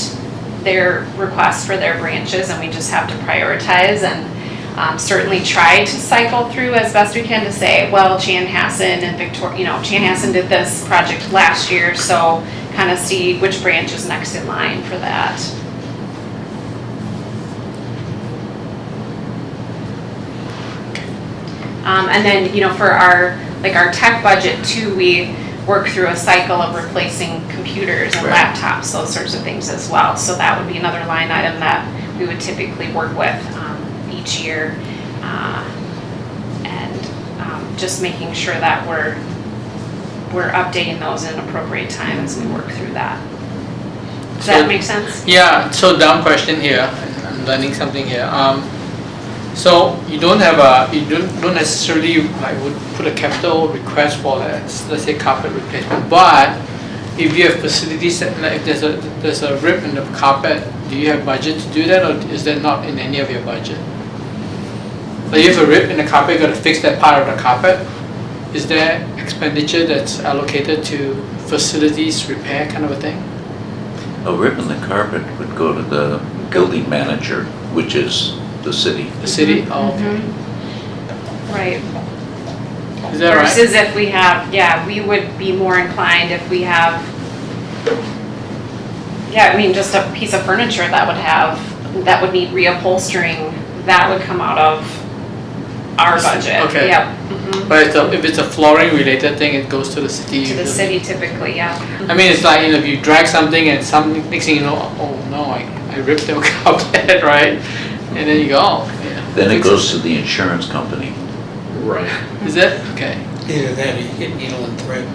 their requests for their branches, and we just have to prioritize and certainly try to cycle through as best we can to say, well, Chanhassen and Chanhassen did this project last year, so kind of see which branch is next in line for that. And then, for our tech budget too, we work through a cycle of replacing computers and laptops, those sorts of things as well. So that would be another line item that we would typically work with each year, and just making sure that we're updating those in an appropriate time as we work through that. Does that make sense? Yeah. So dumb question here. I'm learning something here. So you don't necessarily would put a capital request for let's say carpet replacement, but if you have facilities that, if there's a rip in the carpet, do you have budget to do that, or is that not in any of your budget? Like if a rip in the carpet, you gotta fix that part of the carpet. Is there expenditure that's allocated to facilities repair kind of a thing? A rip in the carpet would go to the building manager, which is the city. The city? Oh, okay. Right. Is that right? Versus if we have, yeah, we would be more inclined if we have, yeah, I mean, just a piece of furniture that would need reupholstering, that would come out of our budget. Okay. Yep. Mhm. But if it's a flooring related thing, it goes to the city. To the usually. city typically, yeah. I mean, it's like, if you drag something and next thing you know, oh no, I ripped the carpet, right? And then you go, oh, yeah. Then it goes to the insurance company. Right. Is it? Okay. Either that or you get needle and thread.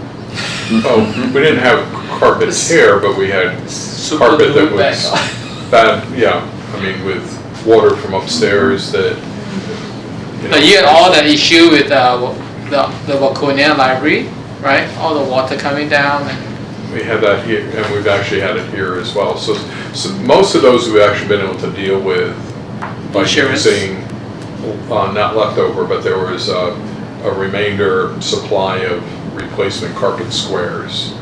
Oh, we didn't have carpet tear, but we had Super carpet that glue back was on. bad, yeah, I mean, with water from upstairs that, you know. But you had all that issue with the Waconia library, right? All the water coming down and. We had that here, and we've actually had it here as well. So most of those we've actually been able to deal with by Insurance? using, not leftover, but there was a remainder supply of replacement carpet squares.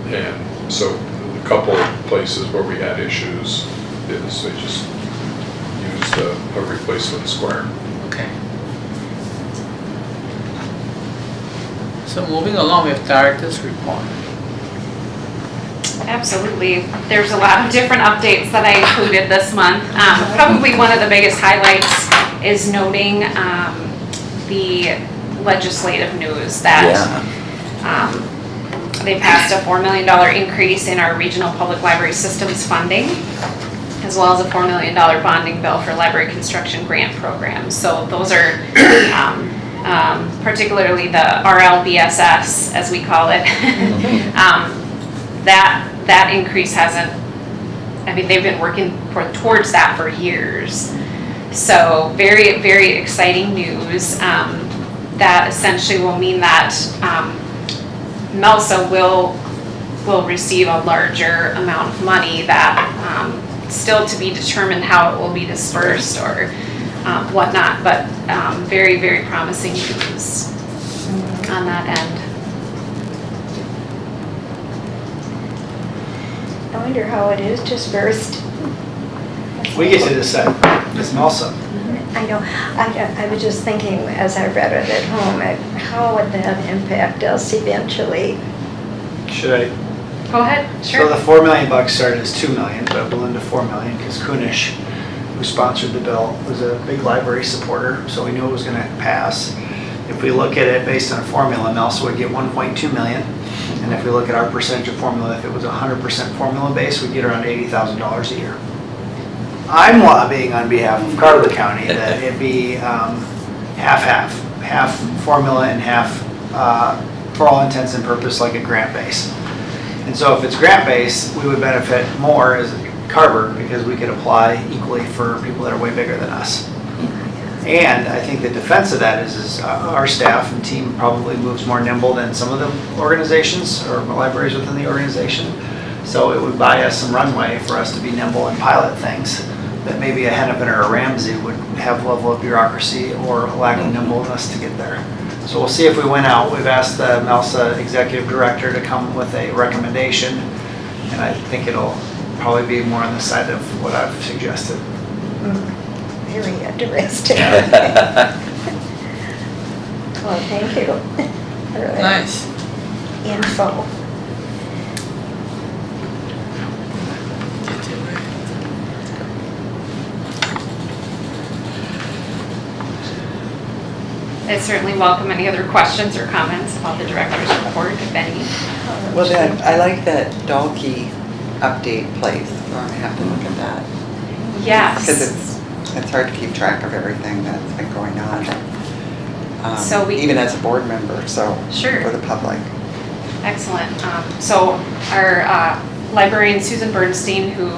And so a couple of places where we had issues is we just used a replacement square. Okay. So moving along with director's report. Absolutely. There's a lot of different updates that I included this month. Probably one of the biggest highlights is noting the legislative news that they passed a $4 million increase in our regional public library systems funding, as well as a $4 million bonding bill for library construction grant programs. So those are particularly the RLBSS, as we call it. That increase hasn't, I mean, they've been working towards that for years. So very, very exciting news. That essentially will mean that MELSA will receive a larger amount of money that still to be determined how it will be dispersed or whatnot, but very, very promising news on that end. I wonder how it is dispersed. We get to decide, it's MELSA. I know, I was just thinking as I read it at home, how would that impact us eventually? Should I? Go ahead, So sure. the $4 million started as $2 million, but it blew into $4 million because Kunish, who sponsored the bill, was a big library supporter, so we knew it was gonna pass. If we look at it based on a formula, MELSA would get 1.2 million. And if we look at our percentage of formula, if it was 100% formula based, we'd get around $80,000 a year. I'm lobbying on behalf of Carver County that it be half-half, half formula and half, for all intents and purposes, like a grant base. And so if it's grant based, we would benefit more as Carver because we could apply equally for people that are way bigger than us. And I think the defense of that is our staff and team probably moves more nimble than some of the organizations or libraries within the organization. So it would buy us some runway for us to be nimble and pilot things that maybe a Hennepin or a Ramsey would have level of bureaucracy or a lack of nimbleness to get there. So we'll see if we win out. We've asked the MELSA executive director to come with a recommendation, and I think it'll probably be more on the side of what I've suggested. Very interesting. Well, thank you for that Nice. info. I certainly welcome any other questions or comments about the director's report, if any. Well, then, I like that Dalkey update place. We're gonna have to look at that. Yes. Because it's hard to keep track of everything that's been going on. So we- Even as a board member, so. Sure. For the public. Excellent. So our librarian Susan Bernstein, who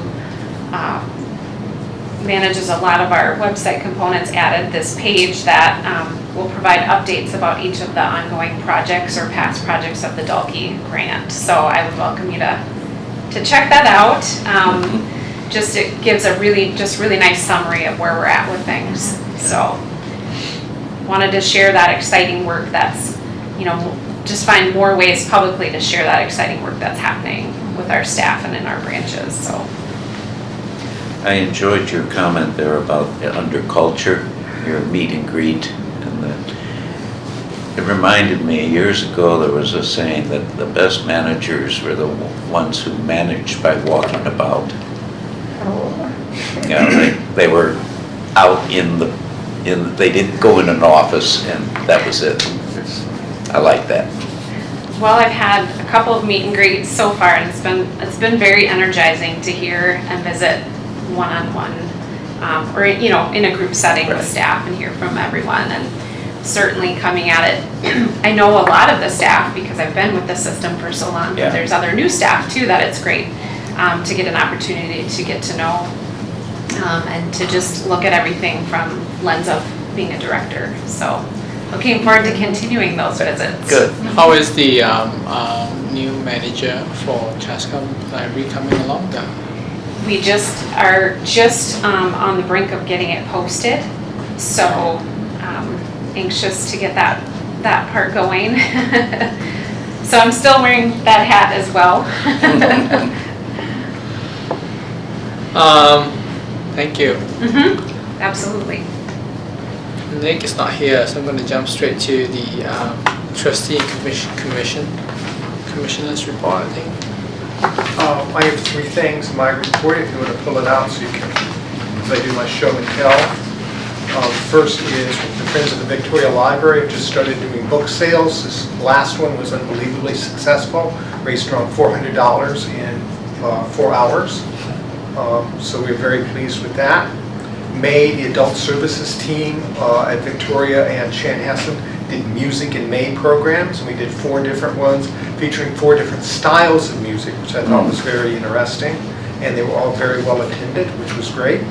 manages a lot of our website components, added this page that will provide updates about each of the ongoing projects or past projects of the Dalkey grant. So I would welcome you to check that out. just it gives a really nice summary of where we're at with things. So wanted to share that exciting work that's, just find more ways publicly to share that exciting work that's happening with our staff and in our branches, so. I enjoyed your comment there about under culture, your meet and greet, and it reminded me, years ago, there was a saying that the best managers were the ones who managed by walking about. They were out they didn't go in an office and that was it. I like that. Well, I've had a couple of meet and greets so far, and it's been very energizing to hear and visit one-on-one, or in a group setting with staff and hear from everyone. And certainly coming at it, I know a lot of the staff because I've been with the system for so long. Yeah. But there's other new staff too that it's great to get an opportunity to get to know and to just look at everything from lens of being a director. So. Looking forward to continuing those visits. Good. How is the new manager for Chaska Library coming along? We are just on the brink of getting it posted, so anxious to get that part going. So I'm still wearing that hat as well. Thank you. Absolutely. Nick is not here, so I'm going to jump straight to the trustee and commissioner's report, I think. I have 3 things in my report, if you want to pull it out so you can, as I do my show and tell. First is the Friends of the Victoria Library have just started doing book sales. This last one was unbelievably successful, raised around $400 in 4 hours. So we're very pleased with that. May, the adult services team at Victoria and Chanhassen did music in May programs, and we did 4 different ones featuring 4 different styles of music, which I thought was very interesting, and they were all very well attended, which was great.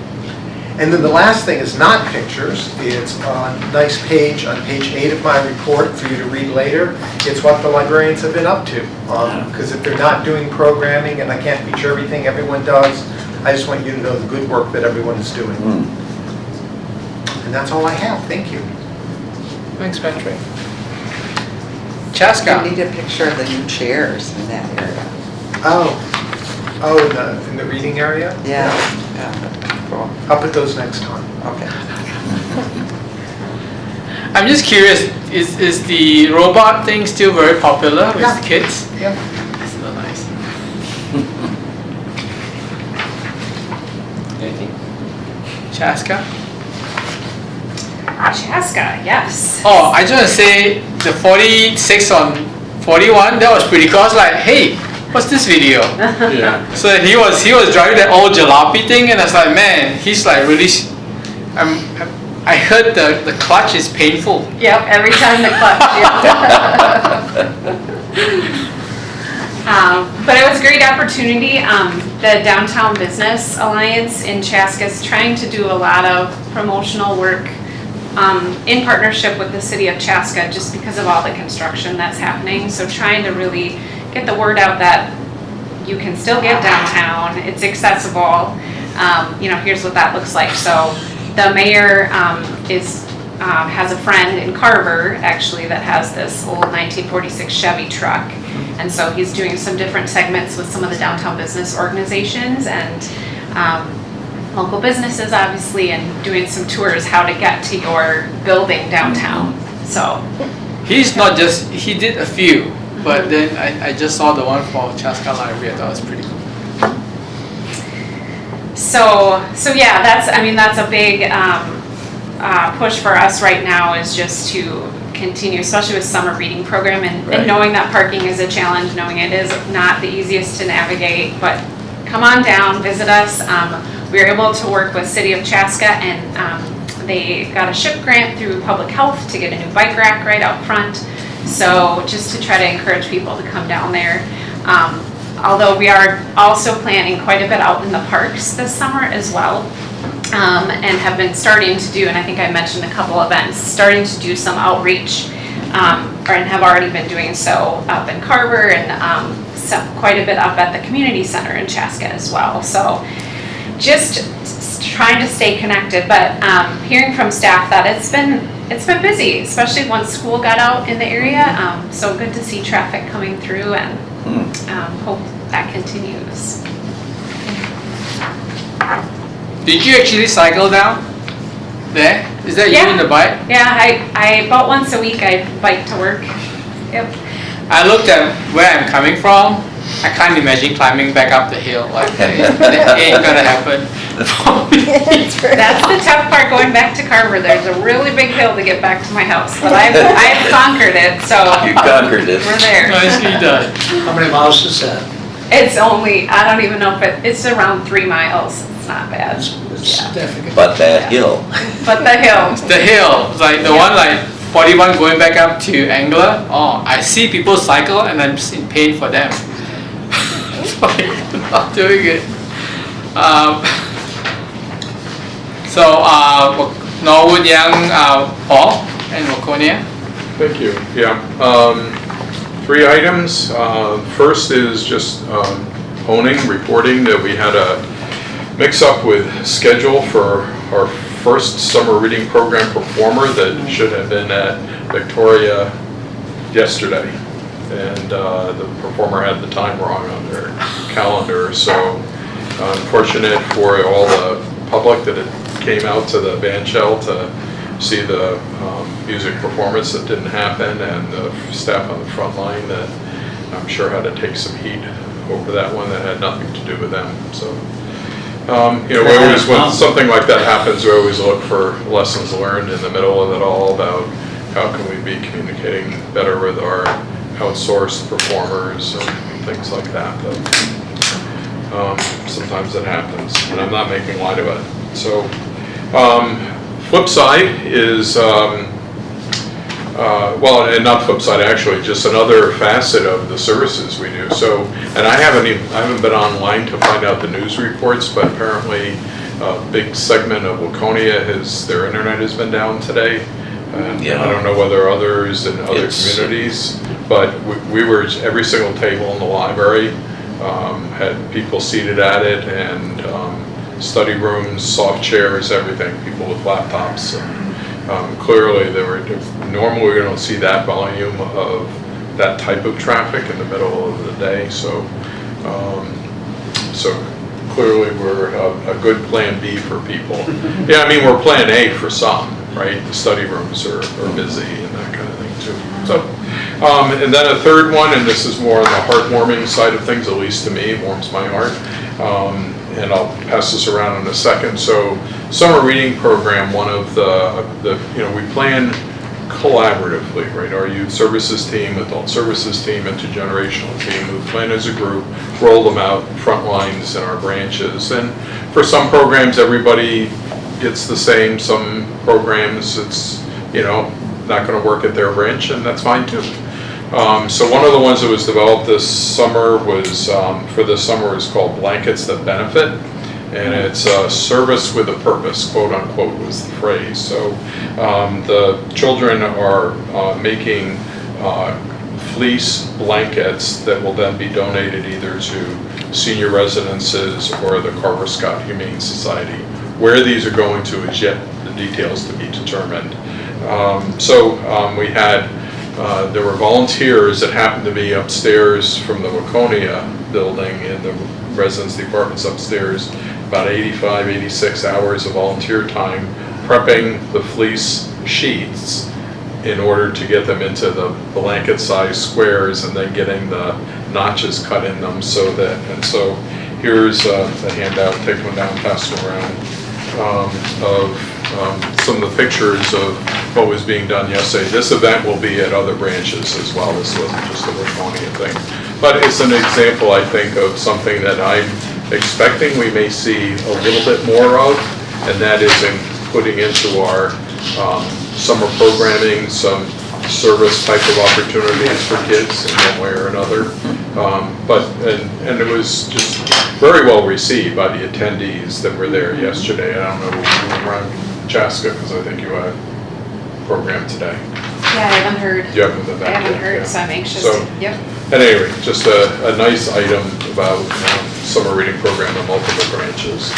And then the last thing is not pictures. It's a nice page on page 8 of my report for you to read later. It's what the librarians have been up to, because if they're not doing programming, and I can't feature everything everyone does, I just want you to know the good work that everyone is doing. And that's all I have. Thank you. Thanks, Patrick. Chaska. We need a picture of the new chairs in that area. Oh, in the reading area? Yeah. Cool. I'll put those next time. Okay. I'm just curious, is the robot thing still very popular with Yeah. kids? Yeah. That's so nice. Anything? Chaska? Chaska, yes. Oh, I just want to say the 46 on 41, that was pretty cool. I was like, hey, what's this video? Yeah. So he was driving that old jalopy thing, and I was like, man, he's like really. I heard the clutch is painful. Yep, every time the clutch. But it was a great opportunity. The Downtown Business Alliance in Chaska is trying to do a lot of promotional work in partnership with the city of Chaska, just because of all the construction that's happening. So trying to really get the word out that you can still get downtown, it's accessible. Here's what that looks like. So the mayor has a friend in Carver, actually, that has this old 1946 Chevy truck. And so he's doing some different segments with some of the downtown business organizations and local businesses, obviously, and doing some tours how to get to your building downtown. So He did a few, but then I just saw the one for Chaska Library. I thought it was pretty cool. So yeah, that's a big push for us right now, is just to continue, especially with summer reading program and knowing that parking is a challenge, knowing it is not the easiest to navigate, but come on down, visit us. We were able to work with City of Chaska, and they got a SHIP grant through Public Health to get a new bike rack right out front. So just to try to encourage people to come down there. Although we are also planning quite a bit out in the parks this summer as well. And have been starting to do, and I think I mentioned a couple events, starting to do some outreach, and have already been doing so up in Carver, and quite a bit up at the community center in Chaska as well. So just trying to stay connected, but hearing from staff that it's been busy, especially once school got out in the area. So good to see traffic coming through, and hope that continues. Did you actually cycle down there? Is that you Yeah. in the bike? Yeah, I about once a week I bike to work. Yep. I looked at where I'm coming from. I can't imagine climbing back up the hill. Like, it ain't gonna happen. That's the tough part going back to Carver. There's a really big hill to get back to my house, but I've conquered it, so You conquered it. we're there. Nicely done. How many miles is that? It's only, I don't even know if it's around 3 miles. It's not bad. It's significant. But that hill. But the hill, The hill, it's like the one like 41 going back up to Angler. Oh, I see people cycle and I'm just in pain for them. It's like, not doing it. Norwood Young, Paul, and Waconia. Thank you, yeah. 3 items. First is just reporting that we had a mix-up with schedule for our first summer reading program performer that should have been at Victoria yesterday. And the performer had the time wrong on their calendar, so unfortunate for all the public that it came out to the band shell to see the music performance that didn't happen, and the staff on the front line that I'm sure had to take some heat over that one that had nothing to do with them. So, we always, when something like that happens, we always look for lessons learned in the middle of it all about how can we be communicating better with our outsourced performers and things like that. But sometimes it happens, and I'm not making light of it. So, flip side is, and not flip side, actually, just another facet of the services we do. So, and I haven't been online to find out the news reports, but apparently a big segment of Waconia their internet has been down today. And Yeah. I don't know whether others in other communities, but we were, every single table in the library had people seated at it, and study rooms, soft chairs, everything, people with laptops. Clearly, normally we don't see that volume of that type of traffic in the middle of the day, so clearly we're a good plan B for people. Yeah, I mean, we're plan A for some, right? The study rooms are busy and that kind of thing too. So, and then a third one, and this is more on the heartwarming side of things, at least to me, it warms my heart. And I'll pass this around in a second. So, summer reading program, one of we plan collaboratively, right? Our youth services team, adult services team, intergenerational team, we plan as a group, roll them out front lines in our branches. And for some programs, everybody gets the same. Some programs, it's, not going to work at their branch, and that's fine too. So one of the ones that was developed this summer was, for this summer, is called Blankets That Benefit. And it's a service with a purpose, quote unquote, was the phrase. So the children are making fleece blankets that will then be donated either to senior residences or the Carver Scott Humane Society. Where these are going to is yet the details to be determined. We had there were volunteers that happened to be upstairs from the Waconia building in the residence departments upstairs, about 85, 86 hours of volunteer time prepping the fleece sheets in order to get them into the blanket-sized squares and then getting the notches cut in them so here's a handout, take one down, pass them around, of some of the pictures of what was being done yesterday. This event will be at other branches as well. This wasn't just a Waconia thing. But it's an example, I think, of something that I'm expecting we may see a little bit more of, and that is in putting into our summer programming some service type of opportunities for kids in one way or another. And it was just very well received by the attendees that were there yesterday. I don't know, you were around Chaska, because I think you had a program today. yeah, I haven't heard. You haven't done that I haven't yet, heard, yeah. so I'm anxious So- to, yep. At any rate, just a nice item about summer reading program in multiple branches.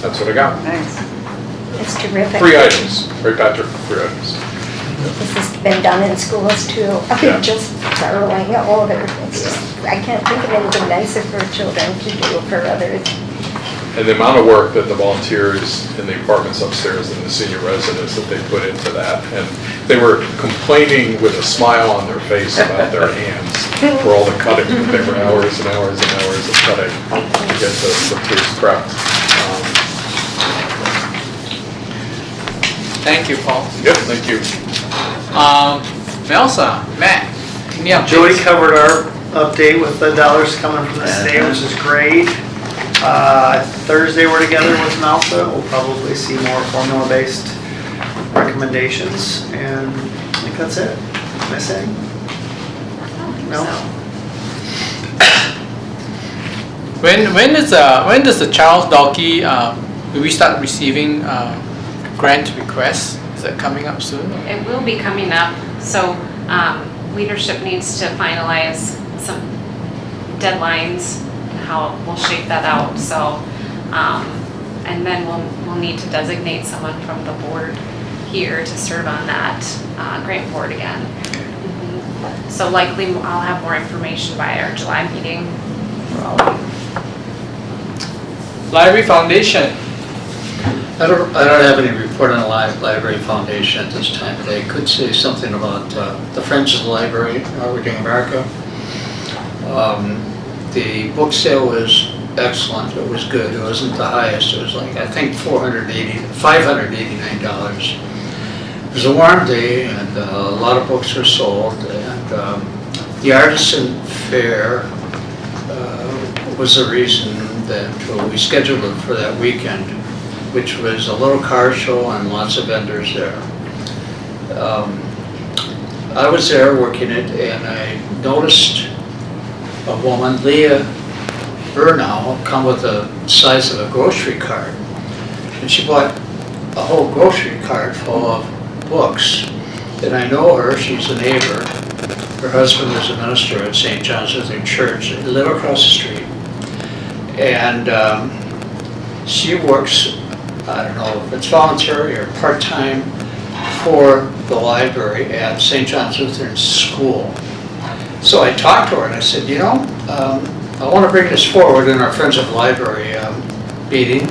That's what I got. Nice. It's terrific. 3 items, right, Patrick? 3 items. This has been done in schools too. I Yeah. mean, just darling, oh, it's just, I can't think of anything nicer for children to do for others. And the amount of work that the volunteers in the apartments upstairs and the senior residents that they put into that. And they were complaining with a smile on their face about their hands for all the cutting. They were hours and hours and hours of cutting to get the proofs prepped. Thank you, Paul. Yep, thank you. Melsa, Matt, any updates? Jody covered our update with the dollars coming from the state, which is great. Thursday we're together with Malta. We'll probably see more formula-based recommendations, and I think that's it. Am I saying? No? When does the Charles Dawkey, do we start receiving grant requests? Is that coming up soon? It will be coming up, so leadership needs to finalize some deadlines, how we'll shape that out, so, and then we'll need to designate someone from the board here to serve on that grant board again. So likely I'll have more information by our July meeting for all of you. Library Foundation, I don't have any report on the Library Foundation at this time, but I could say something about the Friends of the Library, Norwood Young America. The book sale was excellent, it was good, it wasn't the highest, it was like, I think $589. It was a warm day and a lot of books were sold, and the Artisan Fair was the reason that we scheduled it for that weekend, which was a little car show and lots of vendors there. I was there working it, and I noticed a woman, Leah Burnau, come with the size of a grocery cart. And she bought a whole grocery cart full of books. And I know her, she's a neighbor. Her husband is a minister at St. John's Lutheran Church. They live across the street. And she works, I don't know if it's voluntary or part-time, for the library at St. John's Lutheran School. So I talked to her and I said, you know, I want to bring this forward in our Friends of the Library meeting,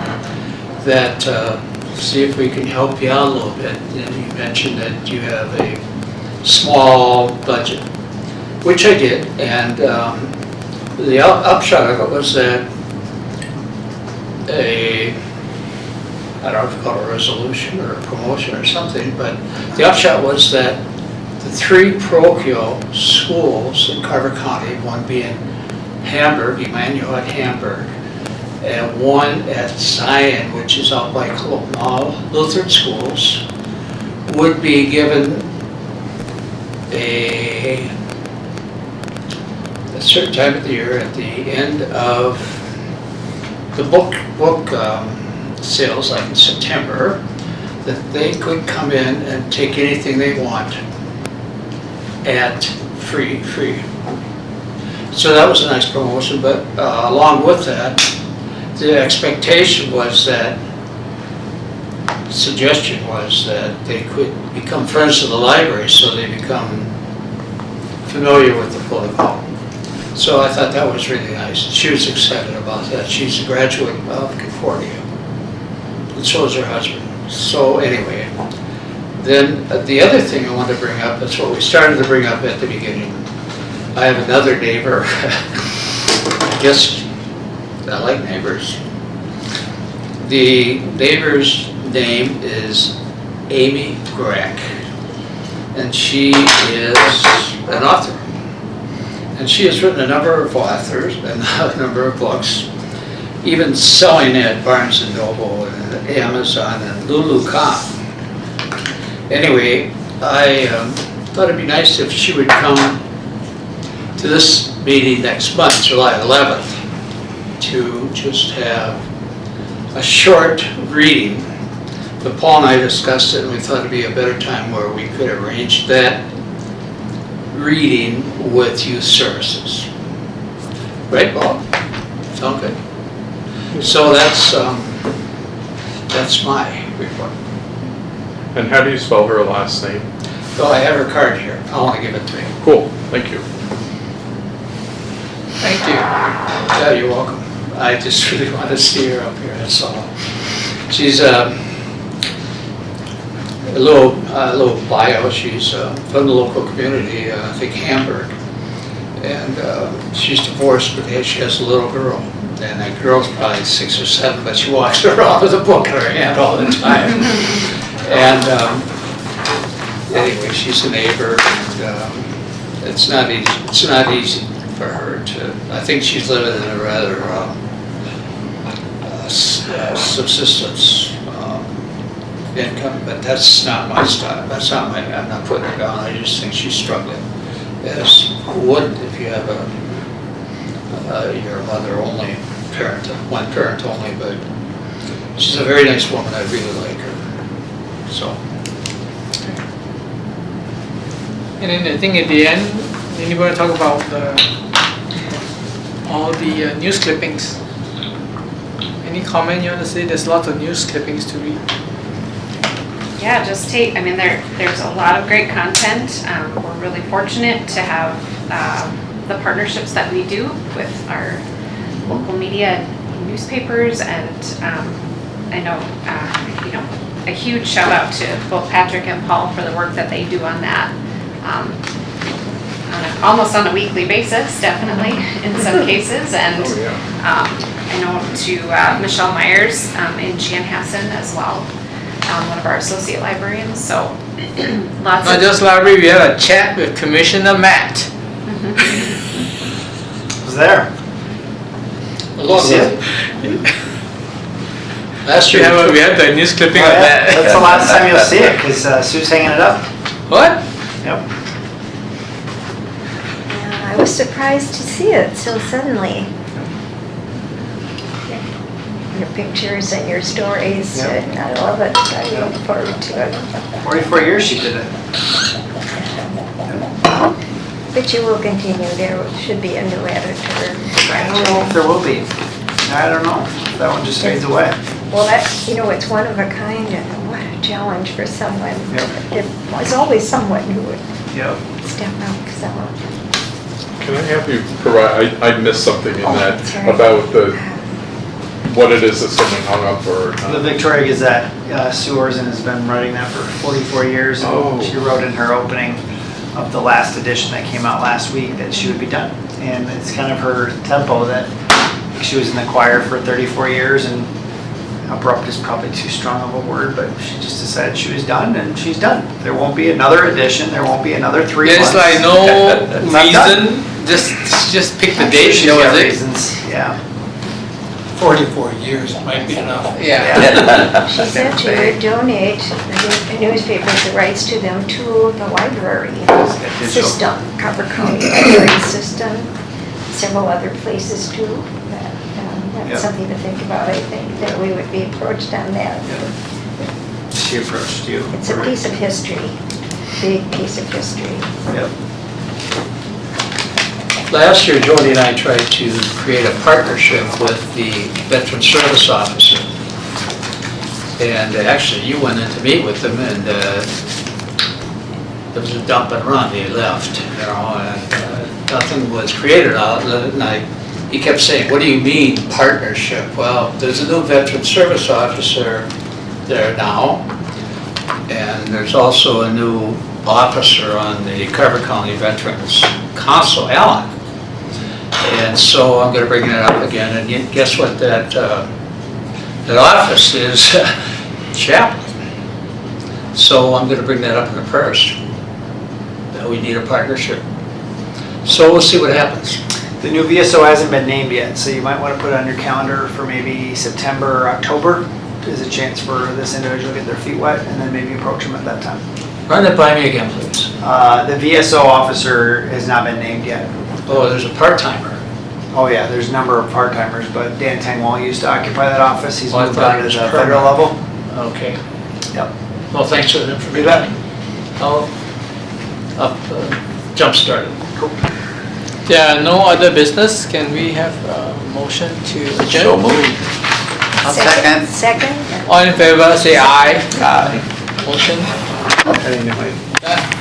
that see if we can help you out a little bit. And you mentioned that you have a small budget, which I did, and the upshot of it was that I don't know if you call it a resolution or a promotion or something, but the upshot was that the 3 parochial schools in Carver County, one being Hamburg, Emmanuel at Hamburg, and one at Zion, which is out by Colonial Lutheran Schools, would be given a certain time of the year at the end of the book sales, like in September, that they could come in and take anything they want at free. So that was a nice promotion, but along with that, the expectation was that, suggestion was that they could become friends of the library, so they become familiar with the protocol. So I thought that was really nice. She was excited about that. She's a graduate of Concordia, and so is her husband. So anyway, then the other thing I wanted to bring up, that's what we started to bring up at the beginning. I have another neighbor. I guess I like neighbors. The neighbor's name is Amy Grack, and she is an author. And she has written a number of authors and a number of books, even selling at Barnes & Noble and Amazon and Lulu.com. Anyway, I thought it'd be nice if she would come to this meeting next month, July 11th, to just have a short reading. But Paul and I discussed it, and we thought it'd be a better time where we could arrange that reading with youth services. Great, Bob. Sound good. So that's my report. And how do you spell her last name? So I have her card here. I want to give it to you. Cool, thank you. Thank you. Yeah, you're welcome. I just really want to see her up here, that's all. She's a little bio. She's from the local community, I think Hamburg. And she's divorced, but she has a little girl. And that girl's probably 6 or 7, but she walks around with a book in her hand all the time. And anyway, she's a neighbor, and it's not easy for her to, I think she's living in a rather subsistence income, but that's not my style. That's not my, I'm not putting her down. I just think she's struggling. As would if you have your mother only parent, one parent only, but she's a very nice woman. I really like her. So. And then I think at the end, anybody talk about all the news clippings? Any comment you want to say? There's lots of news clippings to read. Yeah, just take, I mean, there's a lot of great content. We're really fortunate to have the partnerships that we do with our local media newspapers, and I know, a huge shout out to both Patrick and Paul for the work that they do on that. Almost on a weekly basis, definitely, in some cases, and I know to Michelle Myers and Jan Hassan as well, one of our associate librarians, so lots Not of... just library, we had a chat with Commissioner Matt. Was there? Last We year, had the news clipping Oh, of yeah. that. That's the last time you'll see it, because Sue's hanging it up. What? Yep. Yeah, I was surprised to see it so suddenly. Your pictures and your stories, Yep. and I love it. I look forward to it. 44 years she did it. But you will continue, there should be a new editor. I don't know if there will be. I don't know. That one just fades away. Well, that's, it's one of a kind, and what a challenge for someone. Yep. There's always someone who would Yep. step up, so. Can I have you provide, I missed something in that that's right. about what it is that someone hung up or. The Victoria Gazette, Sue Orson has been writing that for 44 years. and Oh. She wrote in her opening of the last edition that came out last week that she would be done. And it's kind of her tempo that she was in the choir for 34 years, and abrupt is probably too strong of a word, but she just decided she was done, and she's done. There won't be another edition, there won't be another 3 months. There's like no It's not done. reason, just pick the I'm sure date, she's that got was it. reasons, yeah. 44 years might be enough. Yeah. She said she would donate the newspapers, the rights to them to the library system, Carver County Library System, several other places too. Yeah. That's something to think about, I think, that we would be approached on that. She approached you. It's a piece of history, big piece of history. Yep. last year, Jody and I tried to create a partnership with the Veteran Service Officer. And actually, you went in to meet with them, and it was a dump and run. They left, and nothing was created out of it. And he kept saying, "What do you mean partnership?" Well, there's a new Veteran Service Officer there now, and there's also a new officer on the Carver County Veterans Council, Alan. And so I'm going to bring that up again. And guess what? That office is chaplain. So I'm going to bring that up in the first. That we need a partnership. So we'll see what happens. The new VSO hasn't been named yet, so you might want to put it on your calendar for maybe September or October. There's a chance for this individual to get their feet wet and then maybe approach them at that time. Run it by me again, please. The VSO officer has not been named yet. Oh, there's a part-timer. Oh yeah, there's a number of part-timers, but Dan Tangwall used to occupy that office. He's Oh, I moved thought on it to was the federal level. Okay. Yep. Well, thanks for the information. You bet. I'll jump-start it. Cool. There are no other business, can we have a motion to adjourn? So moved. I'll second. Second? All in favor, say aye. Aye. Motion. I didn't know.